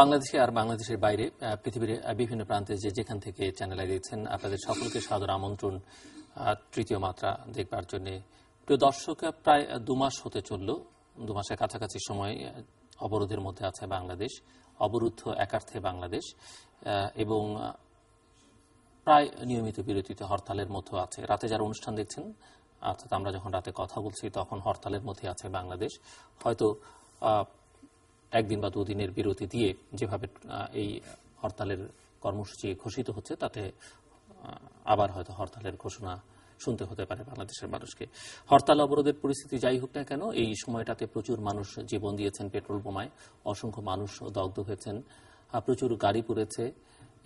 বাংলাদেশে আর বাংলাদেশের বাইরে পৃথিবীর বিভিন্ন প্রান্তে যেখান থেকে চ্যানেলে দেখছেন, আপনাদের সকলকে সাদর আমন্ত্রণ তৃতীয় মাত্রা দেখবার জন্য। প্রিয় দর্শক, প্রায় 2 মাস হতে চলল, 2 মাসের কাছাকাছি সময় অবরোধের মধ্যে আছে বাংলাদেশ, অবরুদ্ধ একার্থে বাংলাদেশ, এবং প্রায় নিয়মিত বিরতিতে হরতালের মধ্যে আছে। রাতে যারা অনুষ্ঠান দেখছেন, অর্থাৎ আমরা যখন রাতে কথা বলছি তখন হরতালের মধ্যে আছে বাংলাদেশ। হয়তো 1 দিন বা 2 দিনের বিরতি দিয়ে যেভাবে এই হরতালের কর্মসূচি ঘোষিত হচ্ছে, তাতে আবার হয়তো হরতালের ঘোষণা শুনতে হতে পারে বাংলাদেশের মানুষকে। হরতাল অবরোধের পরিস্থিতি যাই হোক না কেন, এই সময়টাতে প্রচুর মানুষ জীবন দিয়েছেন পেট্রোল বোমায়, অসংখ্য মানুষ দগ্ধ হয়েছেন, প্রচুর গাড়ি পুড়েছে,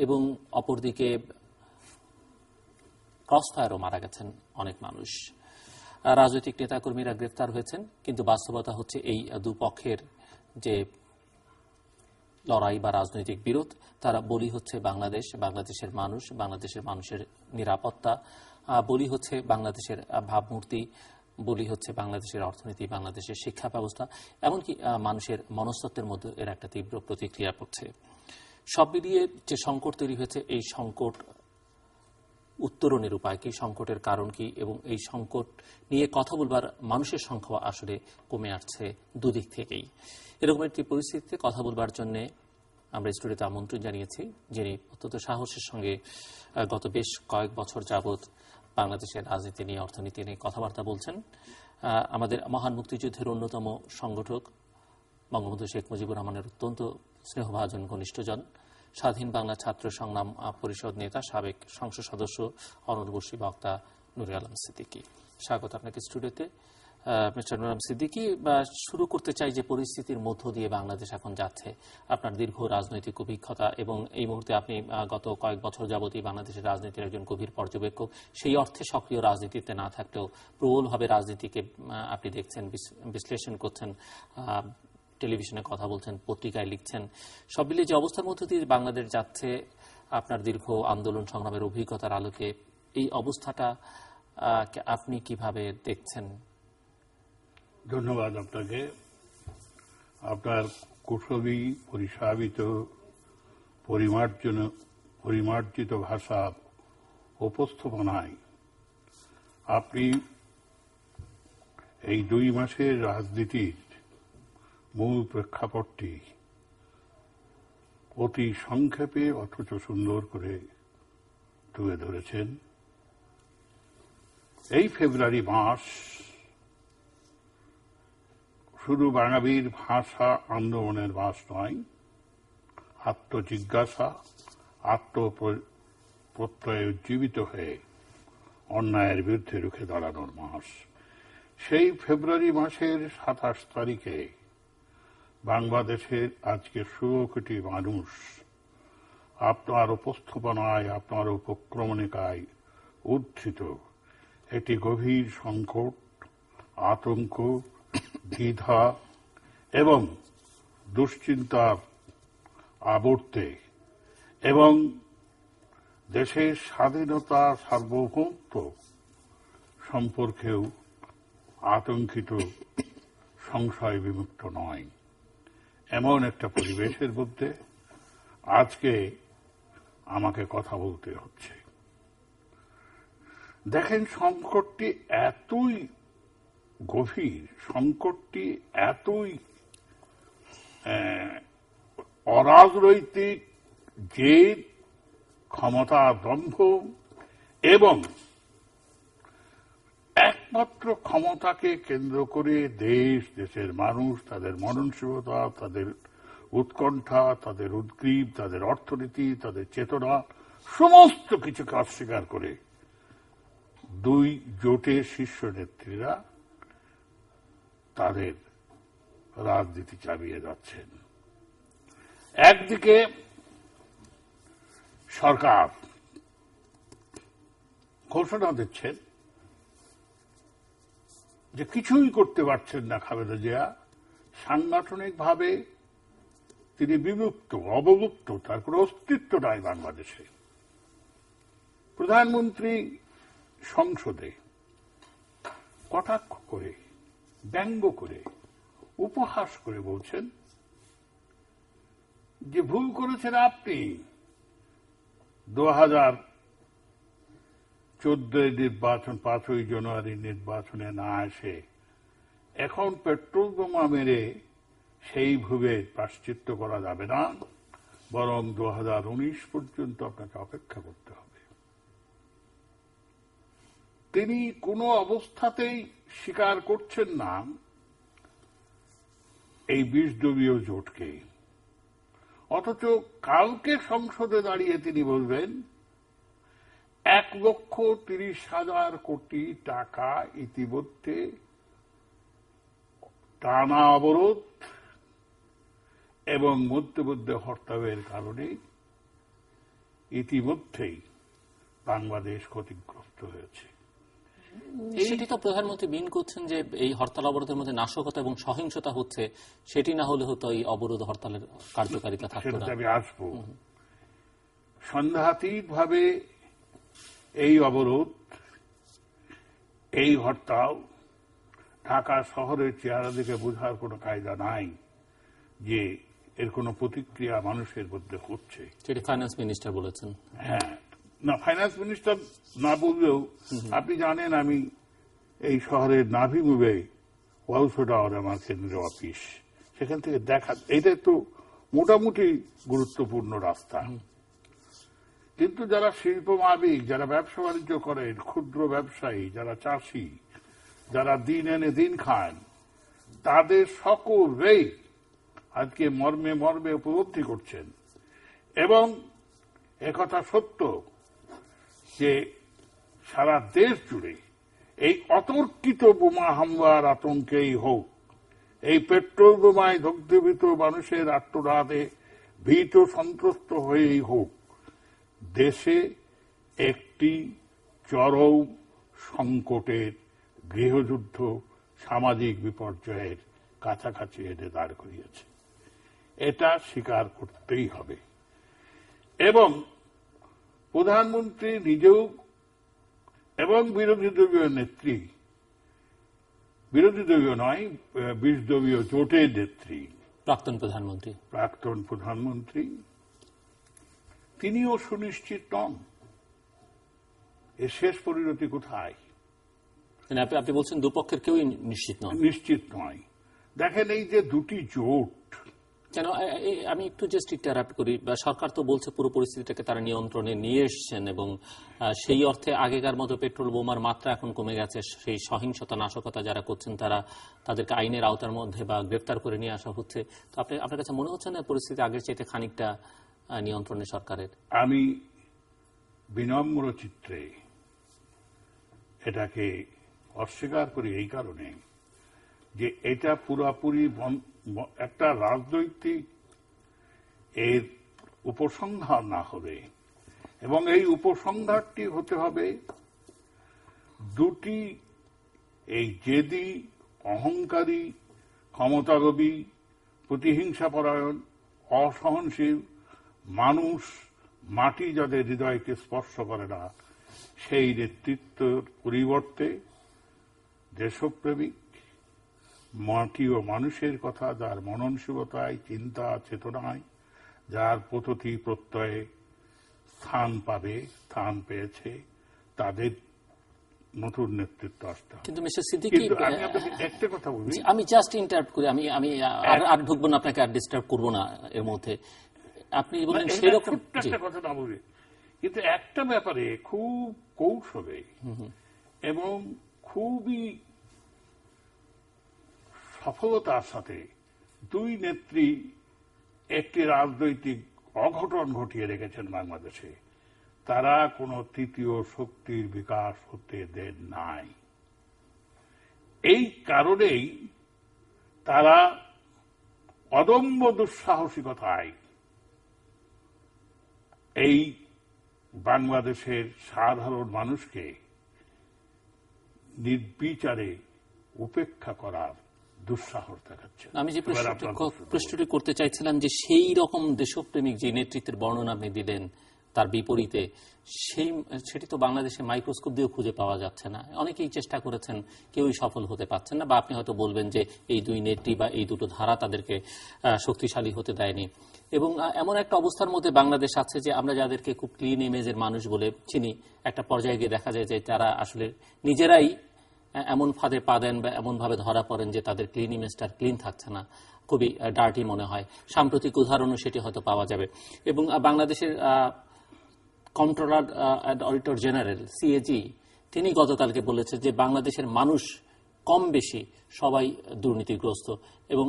এবং অপরদিকে ক্রসফায়ারও মারা গেছেন অনেক মানুষ। রাজনৈতিক নেতাকর্মীরা গ্রেফতার হয়েছেন, কিন্তু বাস্তবতা হচ্ছে এই দুপক্ষের যে লড়াই বা রাজনৈতিক বিরোধ, তারা বলি হচ্ছে বাংলাদেশ, বাংলাদেশের মানুষ, বাংলাদেশের মানুষের নিরাপত্তা, বলি হচ্ছে বাংলাদেশের ভাবমূর্তি, বলি হচ্ছে বাংলাদেশের অর্থনীতি, বাংলাদেশের শিক্ষা ব্যবস্থা, এমনকি মানুষের মনস্তত্ত্বের মধ্যে এর একটা তীব্র প্রতিক্রিয়া পড়ছে। সব মিলিয়ে যে সংকট তৈরি হয়েছে, এই সংকট উত্তরণের উপায় কি, সংকটের কারণ কি, এবং এই সংকট নিয়ে কথা বলবার মানুষের সংখ্যা আসলে কমে আসছে দুদিক থেকেই। এরকম একটি পরিস্থিতিতে কথা বলবার জন্য আমরা স্টুডিওতে আমন্ত্রণ জানিয়েছি যিনি অত্যন্ত সাহসের সঙ্গে গত বেশ কয়েক বছর যাবৎ বাংলাদেশের রাজনীতি নিয়ে, অর্থনীতি নিয়ে কথাবার্তা বলছেন। আমাদের মহান মুক্তিযুদ্ধের অন্যতম সংগঠক, বঙ্গবন্ধু শেখ মুজিবুর রহমানের অত্যন্ত স্নেহভাজন ঘনিষ্ঠজন, স্বাধীন বাংলা ছাত্র সংগ্রাম পরিষদ নেতা, সাবেক সংসদ সদস্য, অনর্বশী বক্তা নুরে আলম সিদ্দিকী। স্বাগত আপনাকে স্টুডিওতে। মিস্টার নুরে আলম সিদ্দিকী, শুরু করতে চাই যে পরিস্থিতির মধ্য দিয়ে বাংলাদেশ এখন যাচ্ছে, আপনার দীর্ঘ রাজনৈতিক অভিজ্ঞতা, এবং এই মুহূর্তে আপনি গত কয়েক বছর যাবতই বাংলাদেশের রাজনীতির একজন গভীর পর্যবেক্ষক। সেই অর্থে সক্রিয় রাজনীতিতে না থাকলেও প্রবলভাবে রাজনীতিকে আপনি দেখছেন, বিশ্লেষণ করছেন, টেলিভিশনে কথা বলছেন, পত্রিকায় লিখছেন। সব মিলিয়ে যে অবস্থার মধ্যে দিয়ে বাংলাদেশ যাচ্ছে, আপনার দীর্ঘ আন্দোলন সংগ্রামের অভিজ্ঞতার আলোকে এই অবস্থাটা আপনি কিভাবে দেখছেন? ধন্যবাদ আপনাকে। আপনার কুশলী পরিসাবিত পরিমার্জিত ভাষা উপস্থাপনায় আপনি এই 2 মাসের রাজনীতির মূল প্রেক্ষাপটটি অতি সংক্ষেপে অথচ সুন্দর করে তুলে ধরেছেন। এই ফেব্রুয়ারি মাস শুধু বাঙালির ভাষা আন্দোলনের মাস নয়, আত্মজিজ্ঞাসা, আত্মপ্রত্যয়ে উজ্জীবিত হয়ে অন্যায়ের বিরুদ্ধে রুখে দাঁড়ানোর মাস। সেই ফেব্রুয়ারি মাসের 27 তারিখে বাংলাদেশের আজকে 16 কোটি মানুষ আপনার উপস্থাপনায়, আপনার উপক্রমণিকায় উদ্ধৃত একটি গভীর সংকট, আতঙ্ক, দ্বিধা এবং দুশ্চিন্তার আবর্তে এবং দেশের স্বাধীনতা, সার্বভৌমত্ব সম্পর্কেও আতঙ্কিত, সংশয় বিমুক্ত নয়, এমন একটা পরিবেশের মধ্যে আজকে আমাকে কথা বলতে হচ্ছে। দেখেন, সংকটটি এতই গভীর, সংকটটি এতই অরাজনৈতিক, জেদ, ক্ষমতা দম্ভ এবং একমাত্র ক্ষমতাকে কেন্দ্র করে দেশের মানুষ, তাদের মননশীলতা, তাদের উৎকণ্ঠা, তাদের উদ্গ্রীব, তাদের অর্থনীতি, তাদের চেতনা, সমস্ত কিছুকে অস্বীকার করে 2 জোটের শীর্ষ নেত্রীরা তাদের রাজনীতি চালিয়ে যাচ্ছেন। একদিকে সরকার ঘোষণা দিচ্ছেন যে কিছুই করতে পারছেন না খালেদা জিয়া, সাংগঠনিকভাবে তিনি বিলুপ্ত, অবলুপ্ত, তার কোনো অস্তিত্ব নাই বাংলাদেশে। প্রধানমন্ত্রী সংসদে কটাক্ষ করে, ব্যঙ্গ করে, উপহাস করে বলছেন যে ভুল করেছেন আপনি 2014 নির্বাচন 5ই জানুয়ারি নির্বাচনে না এসে এখন পেট্রোল বোমা মেরে সেই ভুলের প্রায়শ্চিত্ত করা যাবে না, বরং 2019 পর্যন্ত আপনাকে অপেক্ষা করতে হবে। তিনি কোনো অবস্থাতেই স্বীকার করছেন না এই 20 দলীয় জোটকে, অথচ কালকে সংসদে দাঁড়িয়ে তিনি বলবেন 1,30,000 কোটি টাকা ইতিমধ্যে টানা অবরোধ এবং মধ্যে মধ্যে হরতালের কারণে ইতিমধ্যেই বাংলাদেশ ক্ষতিগ্রস্ত হয়েছে। সেটি তো প্রধানমন্ত্রী বিন করছেন যে এই হরতাল অবরোধের মধ্যে নাশকতা এবং সহিংসতা হচ্ছে, সেটি না হলে হতো এই অবরোধ হরতালের কার্যকারিতা থাকতো না। আমি আসব। সন্দেহাতীতভাবে এই অবরোধ, এই হরতাল ঢাকা শহরের চেহারা দেখে বোঝার কোনো কায়দা নাই যে এর কোনো প্রতিক্রিয়া মানুষের মধ্যে হচ্ছে। সেটি ফাইন্যান্স মিনিস্টার বলেছেন। হ্যাঁ, না, ফাইন্যান্স মিনিস্টার না বললেও আপনি জানেন আমি এই শহরের নাভি মুভে ওয়ালসো টাওয়ার আমার কেন্দ্রীয় অফিস, সেখান থেকে দেখা, এটা তো মোটামুটি গুরুত্বপূর্ণ রাস্তা। কিন্তু যারা শিল্প মালিক, যারা ব্যবসা বাণিজ্য করেন, ক্ষুদ্র ব্যবসায়ী, যারা চাষি, যারা দিন এনে দিন খান, তাদের সকলেই আজকে মর্মে মর্মে উপলব্ধি করছেন। এবং একথা সত্য যে সারা দেশ জুড়ে এই অতর্কিত বোমা হামলার আতঙ্কেই হোক, এই পেট্রোল বোমায় দগ্ধীভূত মানুষের আত্মনাদে ভীত সন্ত্রস্ত হয়েই হোক, দেশে একটি চরম সংকটের, গৃহযুদ্ধ, সামাজিক বিপর্যয়ের কাছাকাছি এনে দাঁড় করিয়েছে। এটা স্বীকার করতেই হবে। এবং প্রধানমন্ত্রী নিজেও এবং বিরোধী দলীয় নেত্রী, বিরোধী দলীয় নয়, 20 দলীয় জোটের নেত্রী, প্রাক্তন প্রধানমন্ত্রী, তিনিও সুনিশ্চিত নন এর শেষ পরিণতি কোথায়। আপনি বলছেন দুপক্ষের কেউই নিশ্চিত নয়। দেখেন, এই যে দুটি জোট, কেন আমি একটু জাস্ট ইন্টারাপ্ট করি, সরকার তো বলছে পুরো পরিস্থিতিটাকে তারা নিয়ন্ত্রণে নিয়ে এসছেন এবং সেই অর্থে আগেকার মতো পেট্রোল বোমার মাত্রা এখন কমে গেছে, সেই সহিংসতা নাশকতা যারা করছেন তাদেরকে আইনের আওতার মধ্যে বা গ্রেফতার করে নিয়ে আসা হচ্ছে। তো আপনার কাছে মনে হচ্ছে না পরিস্থিতি আগের চাইতে খানিকটা নিয়ন্ত্রণে সরকারের? আমি বিনম্র চিত্রে এটাকে অস্বীকার করি এই কারণে যে এটা পুরোপুরি একটা রাজনৈতিক এর উপসংহার না হবে, এবং এই উপসংহারটি হতে হবে দুটি এই জেদি, অহংকারী, ক্ষমতালোভী, প্রতিহিংসাপরায়ণ, অসহনশীল মানুষ, মাটি যাদের হৃদয়কে স্পর্শ করে না, সেই নেতৃত্বের পরিবর্তে দেশপ্রেমিক, মাটি ও মানুষের কথা, যার মননশীলতায়, চিন্তা, চেতনায়, যার প্রতি প্রত্যয়ে স্থান পেয়েছে, তাদের নতুন নেতৃত্ব আসতে হবে। কিন্তু মিস্টার সিদ্দিকী, আমি আপনাকে একটা কথা বলি, আমি জাস্ট ইন্টারাপ্ট করি, আমি আর ঢুকবো না, আপনাকে আর ডিস্টার্ব করবো না এর মধ্যে। আপনি বলেন সেরকম একটা কথা না বলি, কিন্তু একটা ব্যাপারে খুব কৌশলে এবং খুবই সফলতার সাথে দুই নেত্রী একটি রাজনৈতিক অঘটন ঘটিয়ে রেখেছেন বাংলাদেশে। তারা কোন তৃতীয় শক্তির বিকাশ হতে দেন নাই। এই কারণেই তারা অদম্য দুঃসাহসিকতায় এই বাংলাদেশের সাধারণ মানুষকে নির্বিচারে উপেক্ষা করার দুঃসাহস দেখাচ্ছে। আমি যে প্রশ্নটি করতে চাইছিলাম যে সেই রকম দেশপ্রেমিক যে নেতৃত্বের বর্ণনা আপনি দিলেন, তার বিপরীতে সেটি তো বাংলাদেশে মাইক্রোস্কোপ দিয়েও খুঁজে পাওয়া যাচ্ছে না। অনেকেই চেষ্টা করেছেন, কেউই সফল হতে পারছেন না। বা আপনি হয়তো বলবেন যে এই দুই নেত্রী বা এই দুটো ধারা তাদেরকে শক্তিশালী হতে দেয়নি। এবং এমন একটা অবস্থার মধ্যে বাংলাদেশ আছে যে আমরা যাদেরকে খুব ক্লিন ইমেজের মানুষ বলে চিনি, একটা পর্যায়ে গিয়ে দেখা যায় যে তারা আসলে নিজেরাই এমন ফাঁদে পা দেন বা এমনভাবে ধরা পড়েন যে তাদের ক্লিন ইমেজটা ক্লিন থাকছে না, খুবই ডার্টি মনে হয়। সাম্প্রতিক উদাহরণও সেটি হয়তো পাওয়া যাবে। এবং বাংলাদেশের controller and auditor general CAG তিনি গতকালকে বলেছেন যে বাংলাদেশের মানুষ কম বেশি সবাই দুর্নীতিগ্রস্ত, এবং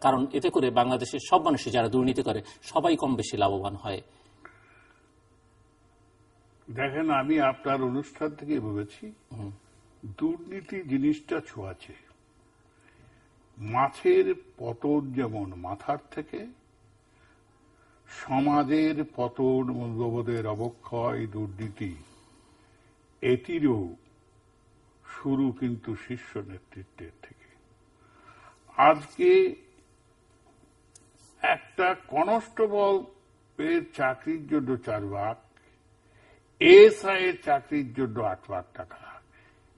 কারণ এতে করে বাংলাদেশের সব মানুষই যারা দুর্নীতি করে সবাই কম বেশি লাভবান হয়। দেখেন, আমি আপনার অনুষ্ঠান থেকে ভেবেছি দুর্নীতি জিনিসটা ছোঁয়াচে। মাছের পতন যেমন মাথার থেকে, সমাজের পতন, মূল্যবোধের অবক্ষয়, দুর্নীতি, এটিরও শুরু কিন্তু শীর্ষ নেতৃত্বের থেকে। আজকে একটা কনস্টেবল এর চাকরির জন্য 4 লাখ, এসআই এর চাকরির জন্য 8 লাখ টাকা,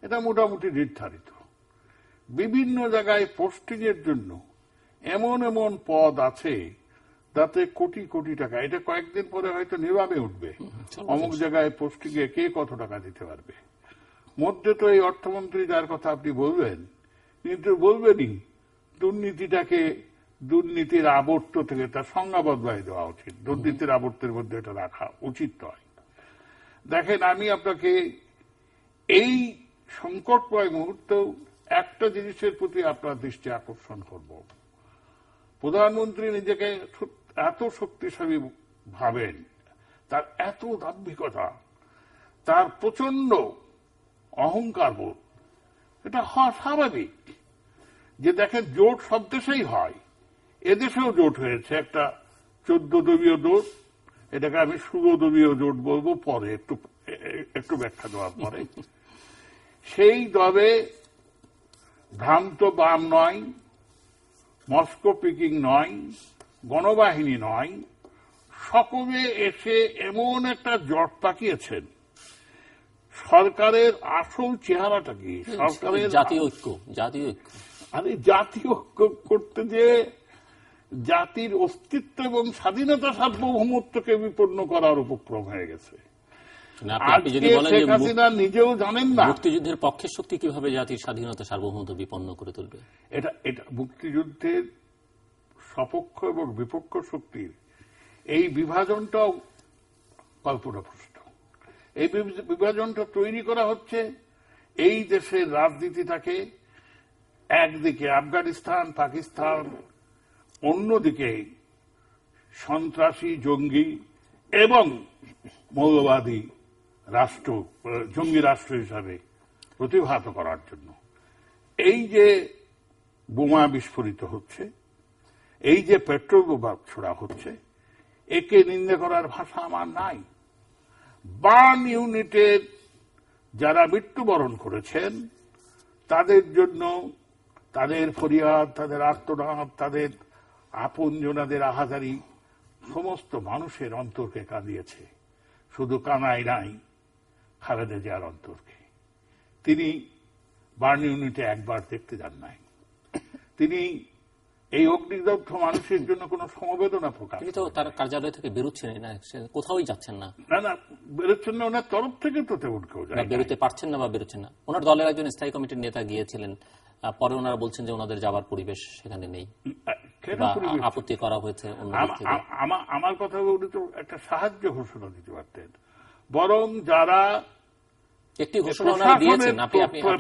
এটা মোটামুটি নির্ধারিত। বিভিন্ন জায়গায় পোস্টিং এর জন্য এমন এমন পদ আছে তাতে কোটি কোটি টাকা, এটা কয়েকদিন পরে হয়তো নিলামে উঠবে। অমুক জায়গায় পোস্টিং এ কে কত টাকা দিতে পারবে। মধ্যে তো এই অর্থমন্ত্রী যার কথা আপনি বলবেন, কিন্তু বলবেনই দুর্নীতিটাকে দুর্নীতির আবর্ত থেকে তার সংজ্ঞা বদলাই দেওয়া উচিত। দুর্নীতির আবর্তের মধ্যে এটা রাখা উচিত নয়। দেখেন, আমি আপনাকে এই সংকটময় মুহূর্তেও একটা জিনিসের প্রতি আপনার দৃষ্টি আকর্ষণ করব। প্রধানমন্ত্রী নিজেকে এত শক্তিশালী ভাবেন, তার এত দাম্ভিকতা, তার প্রচন্ড অহংকার বোধ, এটা হওয়া স্বাভাবিক। যে দেখেন, জোট সব দেশেই হয়, এদেশেও জোট হয়েছে একটা 14 দলীয় জোট, এটাকে আমি 16 দলীয় জোট বলবো পরে, একটু ব্যাখ্যা দেওয়ার পরে। সেই দলে ভ্রান্ত বাম নয়, মস্কো পিকিং নয়, গণবাহিনী নয়, সকলে এসে এমন একটা জট পাকিয়েছেন। সরকারের আসল চেহারাটা কি? সরকারের জাতীয় ঐক্য। আরে জাতীয় ঐক্য করতে যে জাতির অস্তিত্ব এবং স্বাধীনতা সার্বভৌমত্বকে বিপন্ন করার উপক্রম হয়ে গেছে। শেখ হাসিনা নিজেও জানেন না মুক্তিযুদ্ধের পক্ষের শক্তি কিভাবে জাতির স্বাধীনতা সার্বভৌমত্ব বিপন্ন করে তুলবে। এটা মুক্তিযুদ্ধের সপক্ষ এবং বিপক্ষ শক্তির এই বিভাজনটাও কল্পনাপ্রসূত। এই বিভাজনটা তৈরি করা হচ্ছে এই দেশের রাজনীতিটাকে একদিকে আফগানিস্তান, পাকিস্তান, অন্যদিকে সন্ত্রাসী, জঙ্গি এবং মৌলবাদী রাষ্ট্র, জঙ্গি রাষ্ট্র হিসাবে প্রতিহত করার জন্য। এই যে বোমা বিস্ফোরিত হচ্ছে, এই যে পেট্রোল বোমা ছোড়া হচ্ছে, একে নিন্দা করার ভাষা আমার নাই। বার্ন ইউনিটের যারা মৃত্যুবরণ করেছেন তাদের জন্য তাদের ফরিয়াদ, তাদের আর্তনাদ, তাদের আপনজনাদের আহাজারি সমস্ত মানুষের অন্তরকে কাঁদিয়েছে। শুধু কানাই নাই, খালেদা জিয়ার অন্তরকে। তিনি বার্ন ইউনিটে একবার দেখতে যান নাই। তিনি এই অগ্নিদগ্ধ মানুষের জন্য কোন সমবেদনা প্রকাশ, তিনি তো তার কার্যালয় থেকে বেরোচ্ছেন না, কোথাওই যাচ্ছেন না। না বেরোচ্ছেন না, ওনার তরফ থেকে তো তেমন কেউ যায়, বেরোতে পারছেন না বা বেরোচ্ছেন না। ওনার দলের একজন স্থায়ী কমিটির নেতা গিয়েছিলেন, পরে ওনারা বলছেন যে ওনাদের যাবার পরিবেশ সেখানে নেই, আপত্তি করা হয়েছে। আমার কথা উনি তো একটা সাহায্য ঘোষণা দিতে পারতেন। বরং যারা একটি ঘোষণা দিয়েছেন,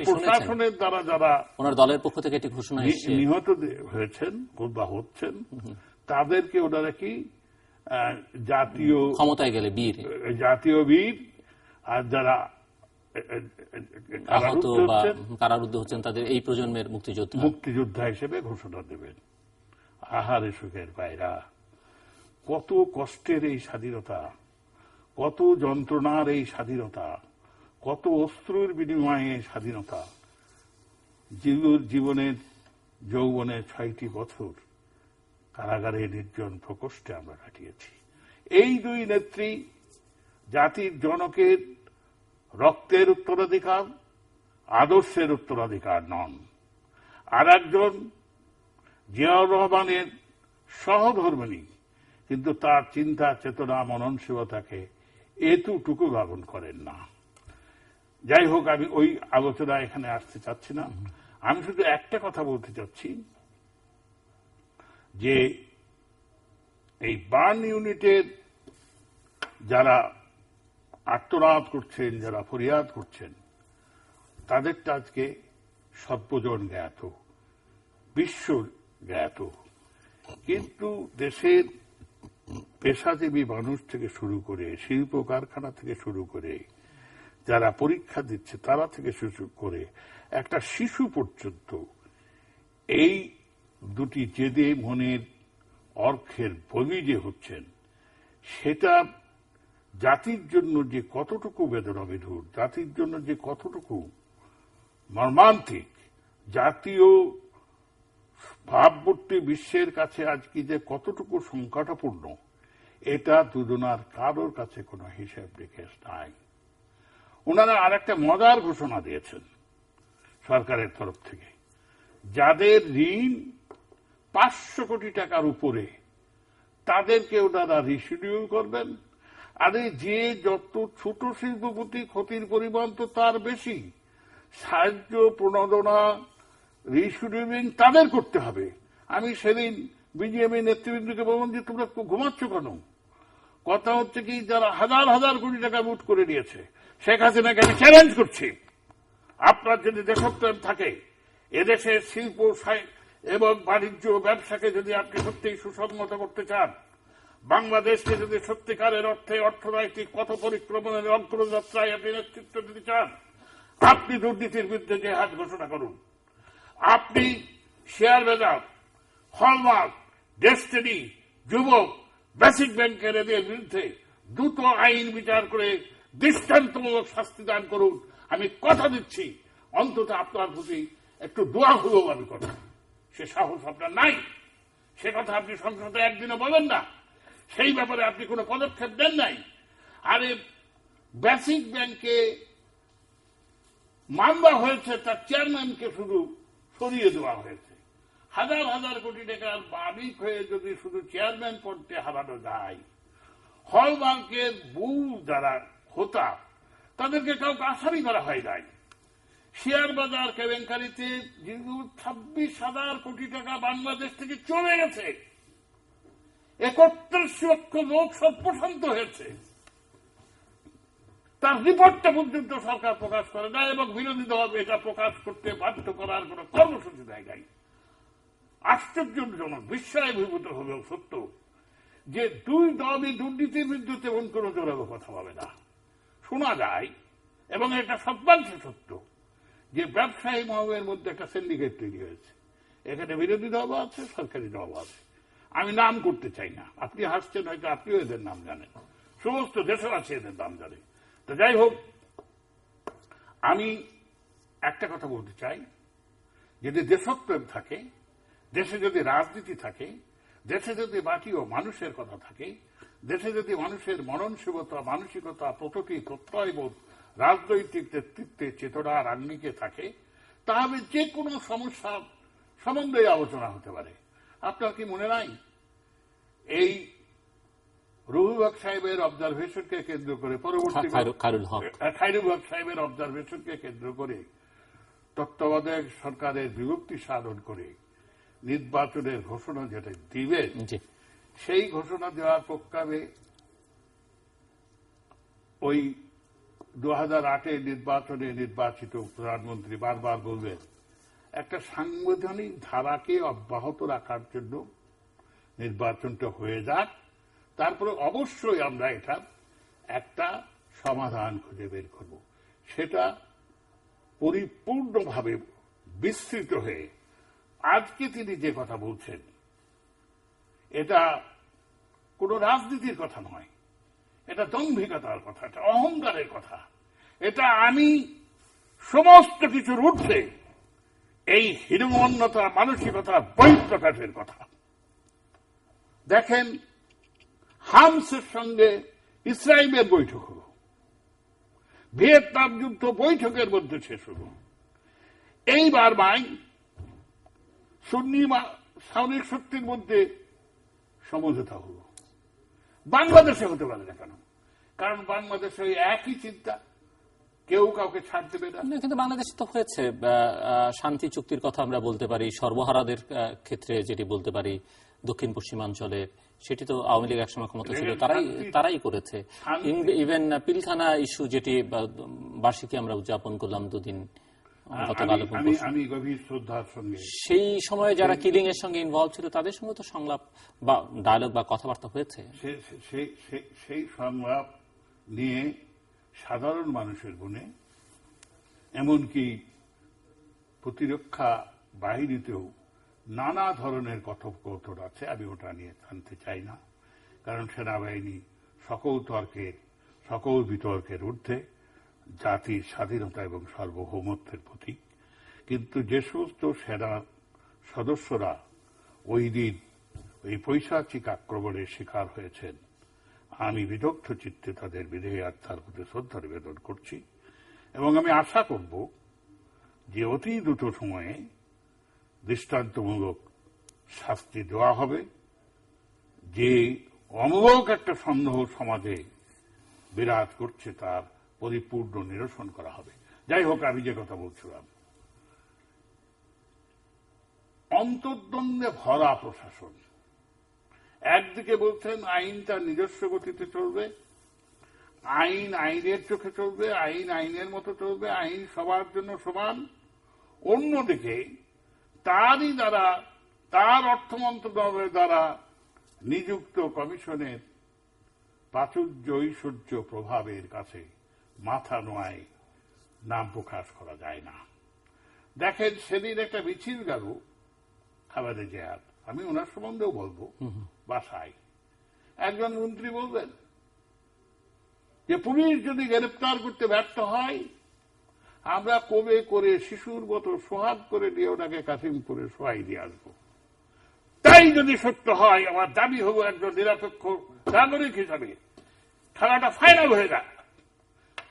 প্রশাসনের দ্বারা যারা ওনার দলের পক্ষ থেকে একটি ঘোষণা নিহত হয়েছেন বা হচ্ছেন, তাদেরকে ওনারা কি জাতীয় ক্ষমতায় গেলে বীর, জাতীয় বীর, আর যারা আহত বা কারারুদ্ধ হচ্ছেন তাদের এই প্রজন্মের মুক্তিযোদ্ধা হিসেবে ঘোষণা দেবেন। আহারে সুখের পায়রা, কত কষ্টের এই স্বাধীনতা, কত যন্ত্রণার এই স্বাধীনতা, কত অশ্রুর বিনিময়ে এই স্বাধীনতা। জীবনের যৌবনের 6টি বছর কারাগারে নির্জন প্রকোষ্ঠে আমরা কাটিয়েছি। এই দুই নেত্রী জাতির জনকের রক্তের উত্তরাধিকার, আদর্শের উত্তরাধিকার নন। আর একজন জিয়াউর রহমানের সহধর্মিণী, কিন্তু তার চিন্তা চেতনা মননশীলতাকে এতটুকু গ্রহণ করেন না। যাই হোক, আমি ওই আলোচনা এখানে আসতে চাচ্ছি না। আমি শুধু একটা কথা বলতে চাচ্ছি যে এই বার্ন ইউনিটের যারা আত্মনাদ করছেন, যারা ফরিয়াদ করছেন, তাদেরটা আজকে সর্বজন জ্ঞাত, বিশ্ব জ্ঞাত। কিন্তু দেশের পেশাজীবী মানুষ থেকে শুরু করে, শিল্প কারখানা থেকে শুরু করে, যারা পরীক্ষা দিচ্ছে তারা থেকে শুরু করে একটা শিশু পর্যন্ত এই দুটি জেদে মনের অর্থের বলি যে হচ্ছেন, সেটা জাতির জন্য যে কতটুকু বেদনা বিধুর, জাতির জন্য যে কতটুকু মর্মান্তিক, জাতীয় ভাবমূর্তি বিশ্বের কাছে আজকে যে কতটুকু সংকটাপূর্ণ, এটা দুজনার কারোর কাছে কোনো হিসাব নিকেশ নাই। ওনারা আর একটা মজার ঘোষণা দিয়েছেন সরকারের তরফ থেকে, যাদের ঋণ 500 কোটি টাকার উপরে তাদেরকে ওনারা রিশিডিউল করবেন। আরে যে যত ছোট শিল্পপতি ক্ষতির পরিমাণ তো তার বেশি, সাহায্য প্রণোদনা রিশিডিউলিং তাদের করতে হবে। আমি সেদিন বিজেপি নেতৃবৃন্দকে বললাম যে তোমরা ঘুমাচ্ছ কেন? কথা হচ্ছে কি, যারা হাজার হাজার কোটি টাকা লুট করে নিয়েছে, শেখ হাসিনাকে আমি চ্যালেঞ্জ করছি, আপনার যদি দেশপ্রেম থাকে, এদেশের শিল্প এবং বাণিজ্য ব্যবসাকে যদি আপনি সত্যিই সুসংহত করতে চান, বাংলাদেশকে যদি সত্যিকারের অর্থে অর্থনৈতিক পথ পরিক্রমণের অগ্রযাত্রায় আপনি নেতৃত্ব দিতে চান, আপনি দুর্নীতির বিরুদ্ধে জেহাদ ঘোষণা করুন। আপনি শেয়ার বাজার, হলমার্ক, ডেস্টিনি, যুবক, বেসিক ব্যাংকের এদের বিরুদ্ধে দ্রুত আইন বিচার করে দৃষ্টান্তমূলক শাস্তি দান করুন। আমি কথা দিচ্ছি, অন্তত আপনার প্রতি একটু দোয়া হলেও আমি করব। সে সাহস আপনার নাই, সে কথা আপনি সংসদে একদিনও বলেন না, সেই ব্যাপারে আপনি কোনো পদক্ষেপ দেন নাই। আরে বেসিক ব্যাংকে মামলা হয়েছে, তার চেয়ারম্যানকে শুধু সরিয়ে দেওয়া হয়েছে। হাজার হাজার কোটি টাকার মালিক হয়ে যদি শুধু চেয়ারম্যান পদে হারানো যায়, হলমার্কের বহু যারা হোতা তাদেরকে কাউকে আসামি করা হয় নাই। শেয়ার বাজার কেলেঙ্কারিতে 26,000 কোটি টাকা বাংলাদেশ থেকে চলে গেছে, 31 লক্ষ লোক সর্বশান্ত হয়েছে, তার রিপোর্টটা পর্যন্ত সরকার প্রকাশ করে না, এবং বিরোধী দল এটা প্রকাশ করতে বাধ্য করার কোন কর্মসূচি দেয় নাই। আশ্চর্যজনক, বিস্ময়ভূত হলেও সত্য যে দুই দলই দুর্নীতির বিরুদ্ধে তেমন কোন জোরালো কথা বলে না। শোনা যায়, এবং এটা সর্বাংশে সত্য, যে ব্যবসায়ী মহলের মধ্যে একটা সিন্ডিকেট তৈরি হয়েছে। এখানে বিরোধী দল আছে, সরকারি দল আছে, আমি নাম করতে চাই না। আপনি হাসছেন, হয়তো আপনিও এদের নাম জানেন, সমস্ত দেশবাসী এদের নাম জানে। তো যাই হোক, আমি একটা কথা বলতে চাই, যদি দেশপ্রেম থাকে, দেশে যদি রাজনীতি থাকে, দেশে যদি বাকিও মানুষের কথা থাকে, দেশে যদি মানুষের মননশীলতা, মানসিকতা, প্রত্যয়বোধ, রাজনৈতিক নেতৃত্বে চেতনার আঙ্গিকে থাকে, তাহলে যে কোনো সমস্যা সম্বন্ধে আলোচনা হতে পারে। আপনার কি মনে নাই, এই রুহুল হক সাহেবের অবজারভেশনকে কেন্দ্র করে, পরবর্তী খায়রুল হক সাহেবের অবজারভেশনকে কেন্দ্র করে তত্ত্বাবধায়ক সরকারের বিভক্তি সাধন করে নির্বাচনের ঘোষণা যেটা দিবেন, সেই ঘোষণা দেওয়ার প্রস্তাবে ওই 2008 নির্বাচনে নির্বাচিত প্রধানমন্ত্রী বারবার বলবেন একটা সাংবিধানিক ধারাকে অব্যাহত রাখার জন্য নির্বাচনটা হয়ে যাক, তারপরে অবশ্যই আমরা এটার একটা সমাধান খুঁজে বের করব। সেটা পরিপূর্ণভাবে বিস্তৃত হয়ে আজকে তিনি যে কথা বলছেন, এটা কোন রাজনীতির কথা নয়, এটা দম্ভিকতার কথা, এটা অহংকারের কথা, এটা আমি সমস্ত কিছুর ঊর্ধ্বে এই হীনমন্যতা মানসিকতা বহিঃপ্রকাশের কথা। দেখেন, হামসের সঙ্গে ইসরায়েলের বৈঠক হল, ভিয়েতনাম যুদ্ধ বৈঠকের মধ্যে শেষ হল। এইবার মাই সুন্নি সামরিক শক্তির মধ্যে সমঝোতা হল। বাংলাদেশে হতে পারে না কেন? কারণ বাংলাদেশে ওই একই চিন্তা, কেউ কাউকে ছাড় দেবে না। কিন্তু বাংলাদেশে তো হয়েছে শান্তি চুক্তির কথা আমরা বলতে পারি, সর্বহারাদের ক্ষেত্রে যেটি বলতে পারি দক্ষিণ পশ্চিমাঞ্চলে, সেটি তো আওয়ামী লীগ একসময় ক্ষমতা ছিল, তারাই করেছে। ইভেন পিলখানা ইস্যু, যেটি বার্ষিকী আমরা উদযাপন করলাম দুদিন গতকাল, আমি গভীর শ্রদ্ধার সঙ্গে সেই সময়ে যারা কিলিং এর সঙ্গে ইনভলভ ছিল তাদের সঙ্গে তো সংলাপ বা ডায়ালগ বা কথাবার্তা হয়েছে। সেই সংলাপ নিয়ে সাধারণ মানুষের মনে, এমনকি প্রতিরক্ষা বাহিনীতেও নানা ধরনের কথোপকথন আছে। আমি ওটা নিয়ে জানতে চাই না, কারণ সেনাবাহিনী সকল বিতর্কের ঊর্ধ্বে, জাতির স্বাধীনতা এবং সার্বভৌমত্বের প্রতীক। কিন্তু যে সমস্ত সেনা সদস্যরা ওই দিন ওই পৈশাচিক আক্রমণের শিকার হয়েছেন, আমি বিদগ্ধ চিত্তে তাদের বিদেহী আত্মার প্রতি শ্রদ্ধা নিবেদন করছি এবং আমি আশা করব যে অতি দ্রুত সময়ে দৃষ্টান্তমূলক শাস্তি দেওয়া হবে, যে অমূলক একটা সন্দেহ সমাজে বিরাজ করছে তার পরিপূর্ণ নিরসন করা হবে। যাই হোক, আমি যে কথা বলছিলাম, অন্তর্দ্বন্দ্বে ভরা প্রশাসন। একদিকে বলছেন আইন তার নিজস্ব গতিতে চলবে, আইন আইনের চোখে চলবে, আইন আইনের মতো চলবে, আইন সবার জন্য সমান। অন্যদিকে তার অর্থ মন্ত্রণালয়ের দ্বারা নিযুক্ত কমিশনের প্রাচুর্য ঐশ্বর্য প্রভাবের কাছে মাথা নোয়ায় নাম প্রকাশ করা যায় না। দেখেন, সেদিন একটা মিছিল গেল খালেদা জিয়ার, আমি ওনার সম্বন্ধেও বলবো, বাসায় একজন মন্ত্রী বলবেন যে পুলিশ যদি গ্রেপ্তার করতে ব্যর্থ হয়, আমরা কবে করে শিশুর মতো সোহাগ করে দিয়ে ওনাকে কাশিমপুরে শোয়াই দিয়ে আসবো। তাই যদি সত্য হয়, আমার দাবি হবো একজন নিরপেক্ষ নাগরিক হিসাবে খেলাটা ফাইনাল হয়ে যায়।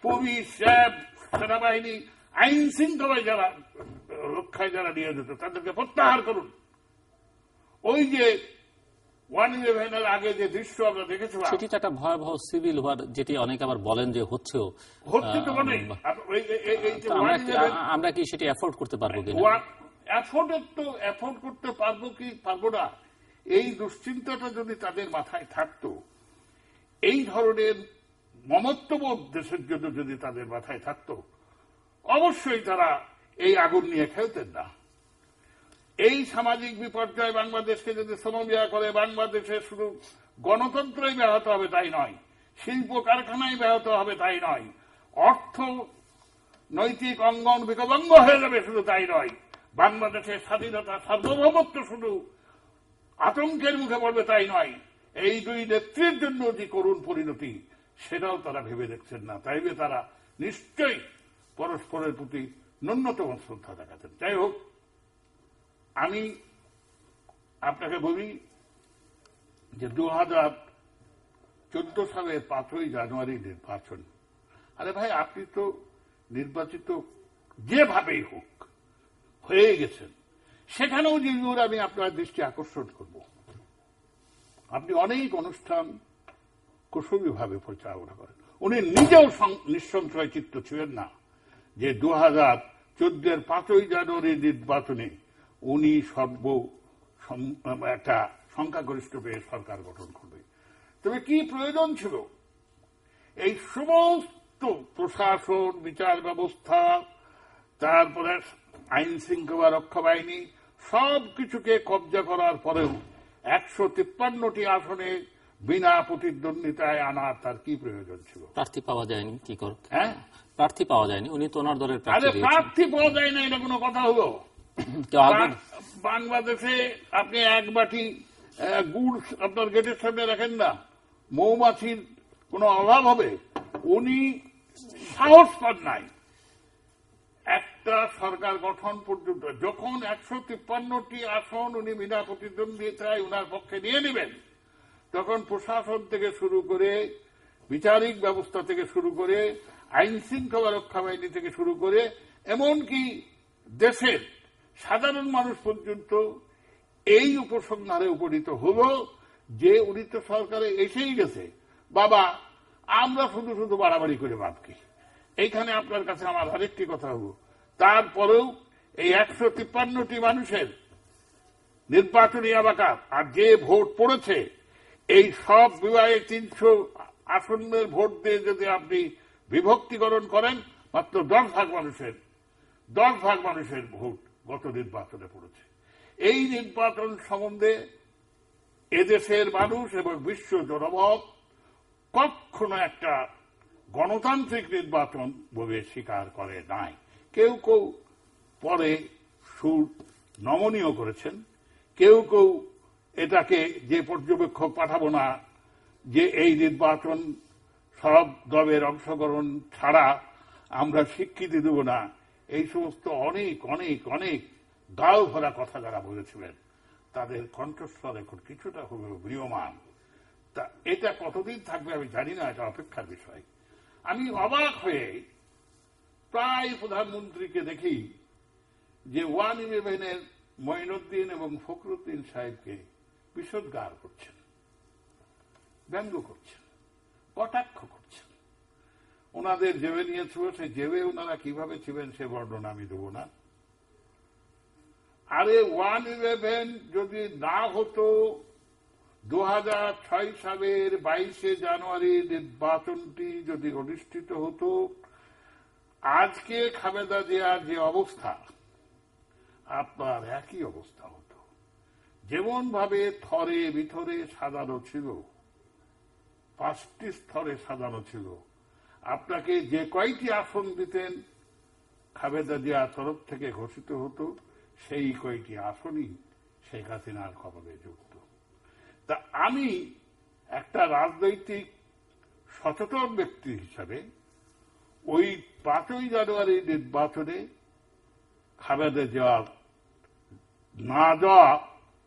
পুলিশ, র্যাব, সেনাবাহিনী আইন শৃঙ্খলায় যারা রক্ষায় যারা নিয়োজিত তাদেরকে প্রত্যাহার করুন। ওই যে 1/11 আগে যে দৃশ্য আমরা দেখেছিলাম, সেটি তো একটা ভয়াবহ সিভিল ওয়ার, যেটি অনেকে আবার বলেন যে হচ্ছেও। আমরা কি সেটি অ্যাফোর্ড করতে পারবো কিনা? অ্যাফোর্ড করতে পারবো কি পারবো না, এই দুশ্চিন্তাটা যদি তাদের মাথায় থাকতো, এই ধরনের মমত্ববোধ দেশের জন্য যদি তাদের মাথায় থাকতো, অবশ্যই তারা এই আগুন নিয়ে খেলতেন না। এই সামাজিক বিপর্যয় বাংলাদেশকে যদি সমন্বয় করে, বাংলাদেশে শুধু গণতন্ত্রই ব্যাহত হবে তাই নয়, শিল্প কারখানাই ব্যাহত হবে তাই নয়, অর্থ নৈতিক অঙ্গন বিকলঙ্গ হয়ে যাবে শুধু তাই নয়, বাংলাদেশের স্বাধীনতা সার্বভৌমত্ব শুধু আতঙ্কের মুখে পড়বে তাই নয়, এই দুই নেত্রীর জন্য যে করুণ পরিণতি, সেটাও তারা ভেবে দেখছেন না। তাইবে তারা নিশ্চয়ই পরস্পরের প্রতি ন্যূনতম শ্রদ্ধা দেখাতেন। যাই হোক, আমি আপনাকে বলি যে 2014 সালের 5ই জানুয়ারি নির্বাচন। আরে ভাই, আপনি তো নির্বাচিত যেভাবেই হোক হয়ে গেছেন, সেখানেও যে আমি আপনার দৃষ্টি আকর্ষণ করব, আপনি অনেক অনুষ্ঠান কুশলীভাবে পরিচালনা করেন। উনি নিজেও নিঃসংশয় চিত্ত ছিলেন না যে 2014 5ই জানুয়ারি নির্বাচনে উনি একটা সংখ্যাগরিষ্ঠ পেয়ে সরকার গঠন করবে। তবে কি প্রয়োজন ছিল এই সমস্ত প্রশাসন, বিচার ব্যবস্থা, তারপরে আইন শৃঙ্খলা রক্ষা বাহিনী সবকিছুকে কবজা করার পরেও 153টি আসনে বিনা প্রতিদ্বন্দ্বিতায় আনার তার কি প্রয়োজন ছিল? প্রার্থী পাওয়া যায়নি। কি কর, হ্যাঁ, প্রার্থী পাওয়া যায়নি। উনি তো ওনার দলের প্রার্থী পাওয়া যায় না, এটা কোনো কথা হলো? বাংলাদেশে আপনি এক বাটি গুড় আপনার গেটের সামনে রাখেন না, মৌমাছির কোনো অভাব হবে? উনি সাহস পান নাই একটা সরকার গঠন পর্যন্ত। যখন 153টি আসন উনি বিনা প্রতিদ্বন্দ্বিতায় উনার পক্ষে নিয়ে নেবেন, তখন প্রশাসন থেকে শুরু করে, বিচারিক ব্যবস্থা থেকে শুরু করে, আইন শৃঙ্খলা রক্ষা বাহিনী থেকে শুরু করে এমনকি দেশের সাধারণ মানুষ পর্যন্ত এই উপসংহারে উপনীত হলো যে উনি তো সরকারে এসেই গেছে, বাবা আমরা শুধু শুধু বাড়াবাড়ি করে বাদ কি। এইখানে আপনার কাছে আমার আরেকটি কথা হলো, তারপরেও এই 153টি মানুষের নির্বাচনী এলাকা আর যে ভোট পড়েছে, এই সব বিভাগে 300 আসনের ভোট দিয়ে যদি আপনি বিভক্তিকরণ করেন, মাত্র 10 ভাগ মানুষের ভোট গত নির্বাচনে পড়েছে। এই নির্বাচন সম্বন্ধে এদেশের মানুষ এবং বিশ্ব জনমত কখনো একটা গণতান্ত্রিক নির্বাচন বলে স্বীকার করে নাই। কেউ কেউ পরে সুর নমনীয় করেছেন, কেউ কেউ এটাকে যে পর্যবেক্ষক পাঠাবো না, যে এই নির্বাচন সব দলের অংশগ্রহণ ছাড়া আমরা স্বীকৃতি দেব না, এই সমস্ত অনেক অনেক অনেক গাল ভরা কথা যারা বলেছিলেন, তাদের কণ্ঠস্বর এখন কিছুটা হলেও ম্রিয়মান। তা এটা কতদিন থাকবে আমি জানি না, এটা অপেক্ষার বিষয়। আমি অবাক হয়ে প্রায় প্রধানমন্ত্রীকে দেখি যে 111-এর মঈনুদ্দিন এবং ফখরুদ্দিন সাহেবকে বিষোদ্গার করছেন, ব্যঙ্গ করছেন, কটাক্ষ করছেন। ওনাদের জেবে নিয়েছিল, সে জেবে ওনারা কিভাবে ছিলেন সে বর্ণনা আমি দেব না। আরে 111 যদি না হতো, 2006 সালের 22শে জানুয়ারি নির্বাচনটি যদি অনুষ্ঠিত হতো, আজকে খালেদা জিয়ার যে অবস্থা, আপনার একই অবস্থা হতো। যেমন ভাবে থরে বিথরে সাজানো ছিল, 5টি স্তরে সাজানো ছিল, আপনাকে যে কয়টি আসন দিতেন খালেদা জিয়ার তরফ থেকে ঘোষিত হতো, সেই কয়টি আসনই শেখ হাসিনার কবলে যুক্ত। তা আমি একটা রাজনৈতিক সচেতন ব্যক্তি হিসাবে ওই 5ই জানুয়ারি নির্বাচনে খালেদা জিয়া না যাওয়া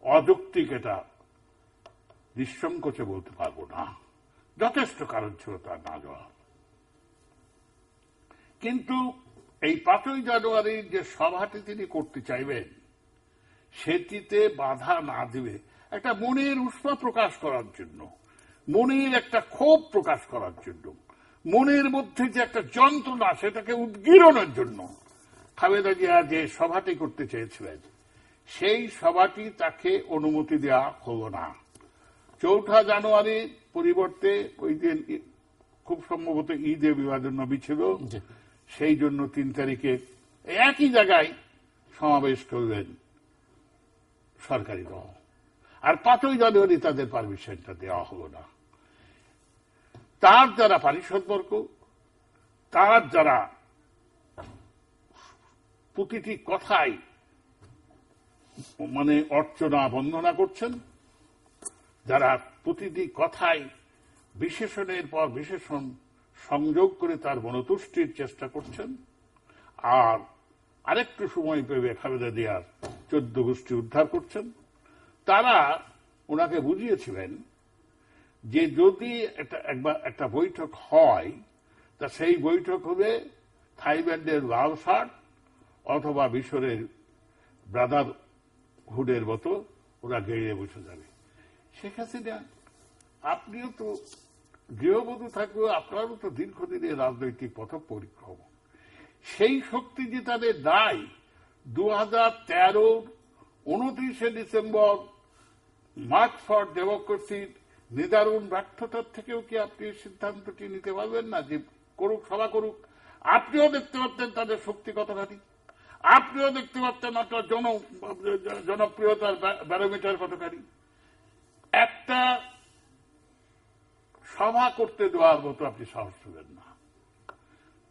অযৌক্তিক, এটা নিঃসংকোচে বলতে পারবো না, যথেষ্ট কারণ ছিল তার না যাওয়া। কিন্তু এই 5ই জানুয়ারির যে সভাটি তিনি করতে চাইবেন, সেটিতে বাধা না দিবে একটা মনের উষ্মা প্রকাশ করার জন্য, মনের একটা ক্ষোভ প্রকাশ করার জন্য, মনের মধ্যে যে একটা যন্ত্রণা সেটাকে উদ্গীরণের জন্য খালেদা জিয়া যে সভাটি করতে চেয়েছিলেন, সেই সভাটি তাকে অনুমতি দেওয়া হল না। 4 জানুয়ারির পরিবর্তে ওই দিন খুব সম্ভবত ঈদে বিভাজন নবী ছিল, সেই জন্য 3 তারিখে একই জায়গায় সমাবেশ করলেন সরকারি দল, আর 5ই জানুয়ারি তাদের পারমিশনটা দেওয়া হলো না। তার যারা পারিষদবর্গ, তার যারা প্রতিটি কথায় মানে অর্চনা বন্দনা করছেন, যারা প্রতিটি কথায় বিশেষণের পর বিশেষণ সংযোগ করে তার মনতুষ্টির চেষ্টা করছেন, আর আরেকটু সময় পেবে খালেদা জিয়ার 14 গোষ্ঠী উদ্ধার করছেন, তারা ওনাকে বুঝিয়েছিলেন যে যদি একটা বৈঠক হয়, তা সেই বৈঠক হবে থাইল্যান্ডের লাল শার্ট অথবা মিশরের ব্রাদারহুডের মতো ওরা গেড়ে বসে যাবে। শেখ হাসিনা, আপনিও তো গৃহবধূ থাকলেও আপনারও তো দীর্ঘদিনের রাজনৈতিক পথ পরিক্রমা, সেই শক্তি যে তাদের নাই। 2013 29শে ডিসেম্বর মার্চ ফর ডেমোক্রেসির নিদারুণ ব্যর্থতার থেকেও কি আপনি সিদ্ধান্তটি নিতে পারবেন না যে করুক, সভা করুক? আপনিও দেখতে পারতেন তাদের শক্তি কতখানি, আপনিও দেখতে পারতেন আপনার জনপ্রিয়তার ব্যারোমিটার কতখানি। একটা সভা করতে দেওয়ার মতো আপনি সাহস পেলেন না।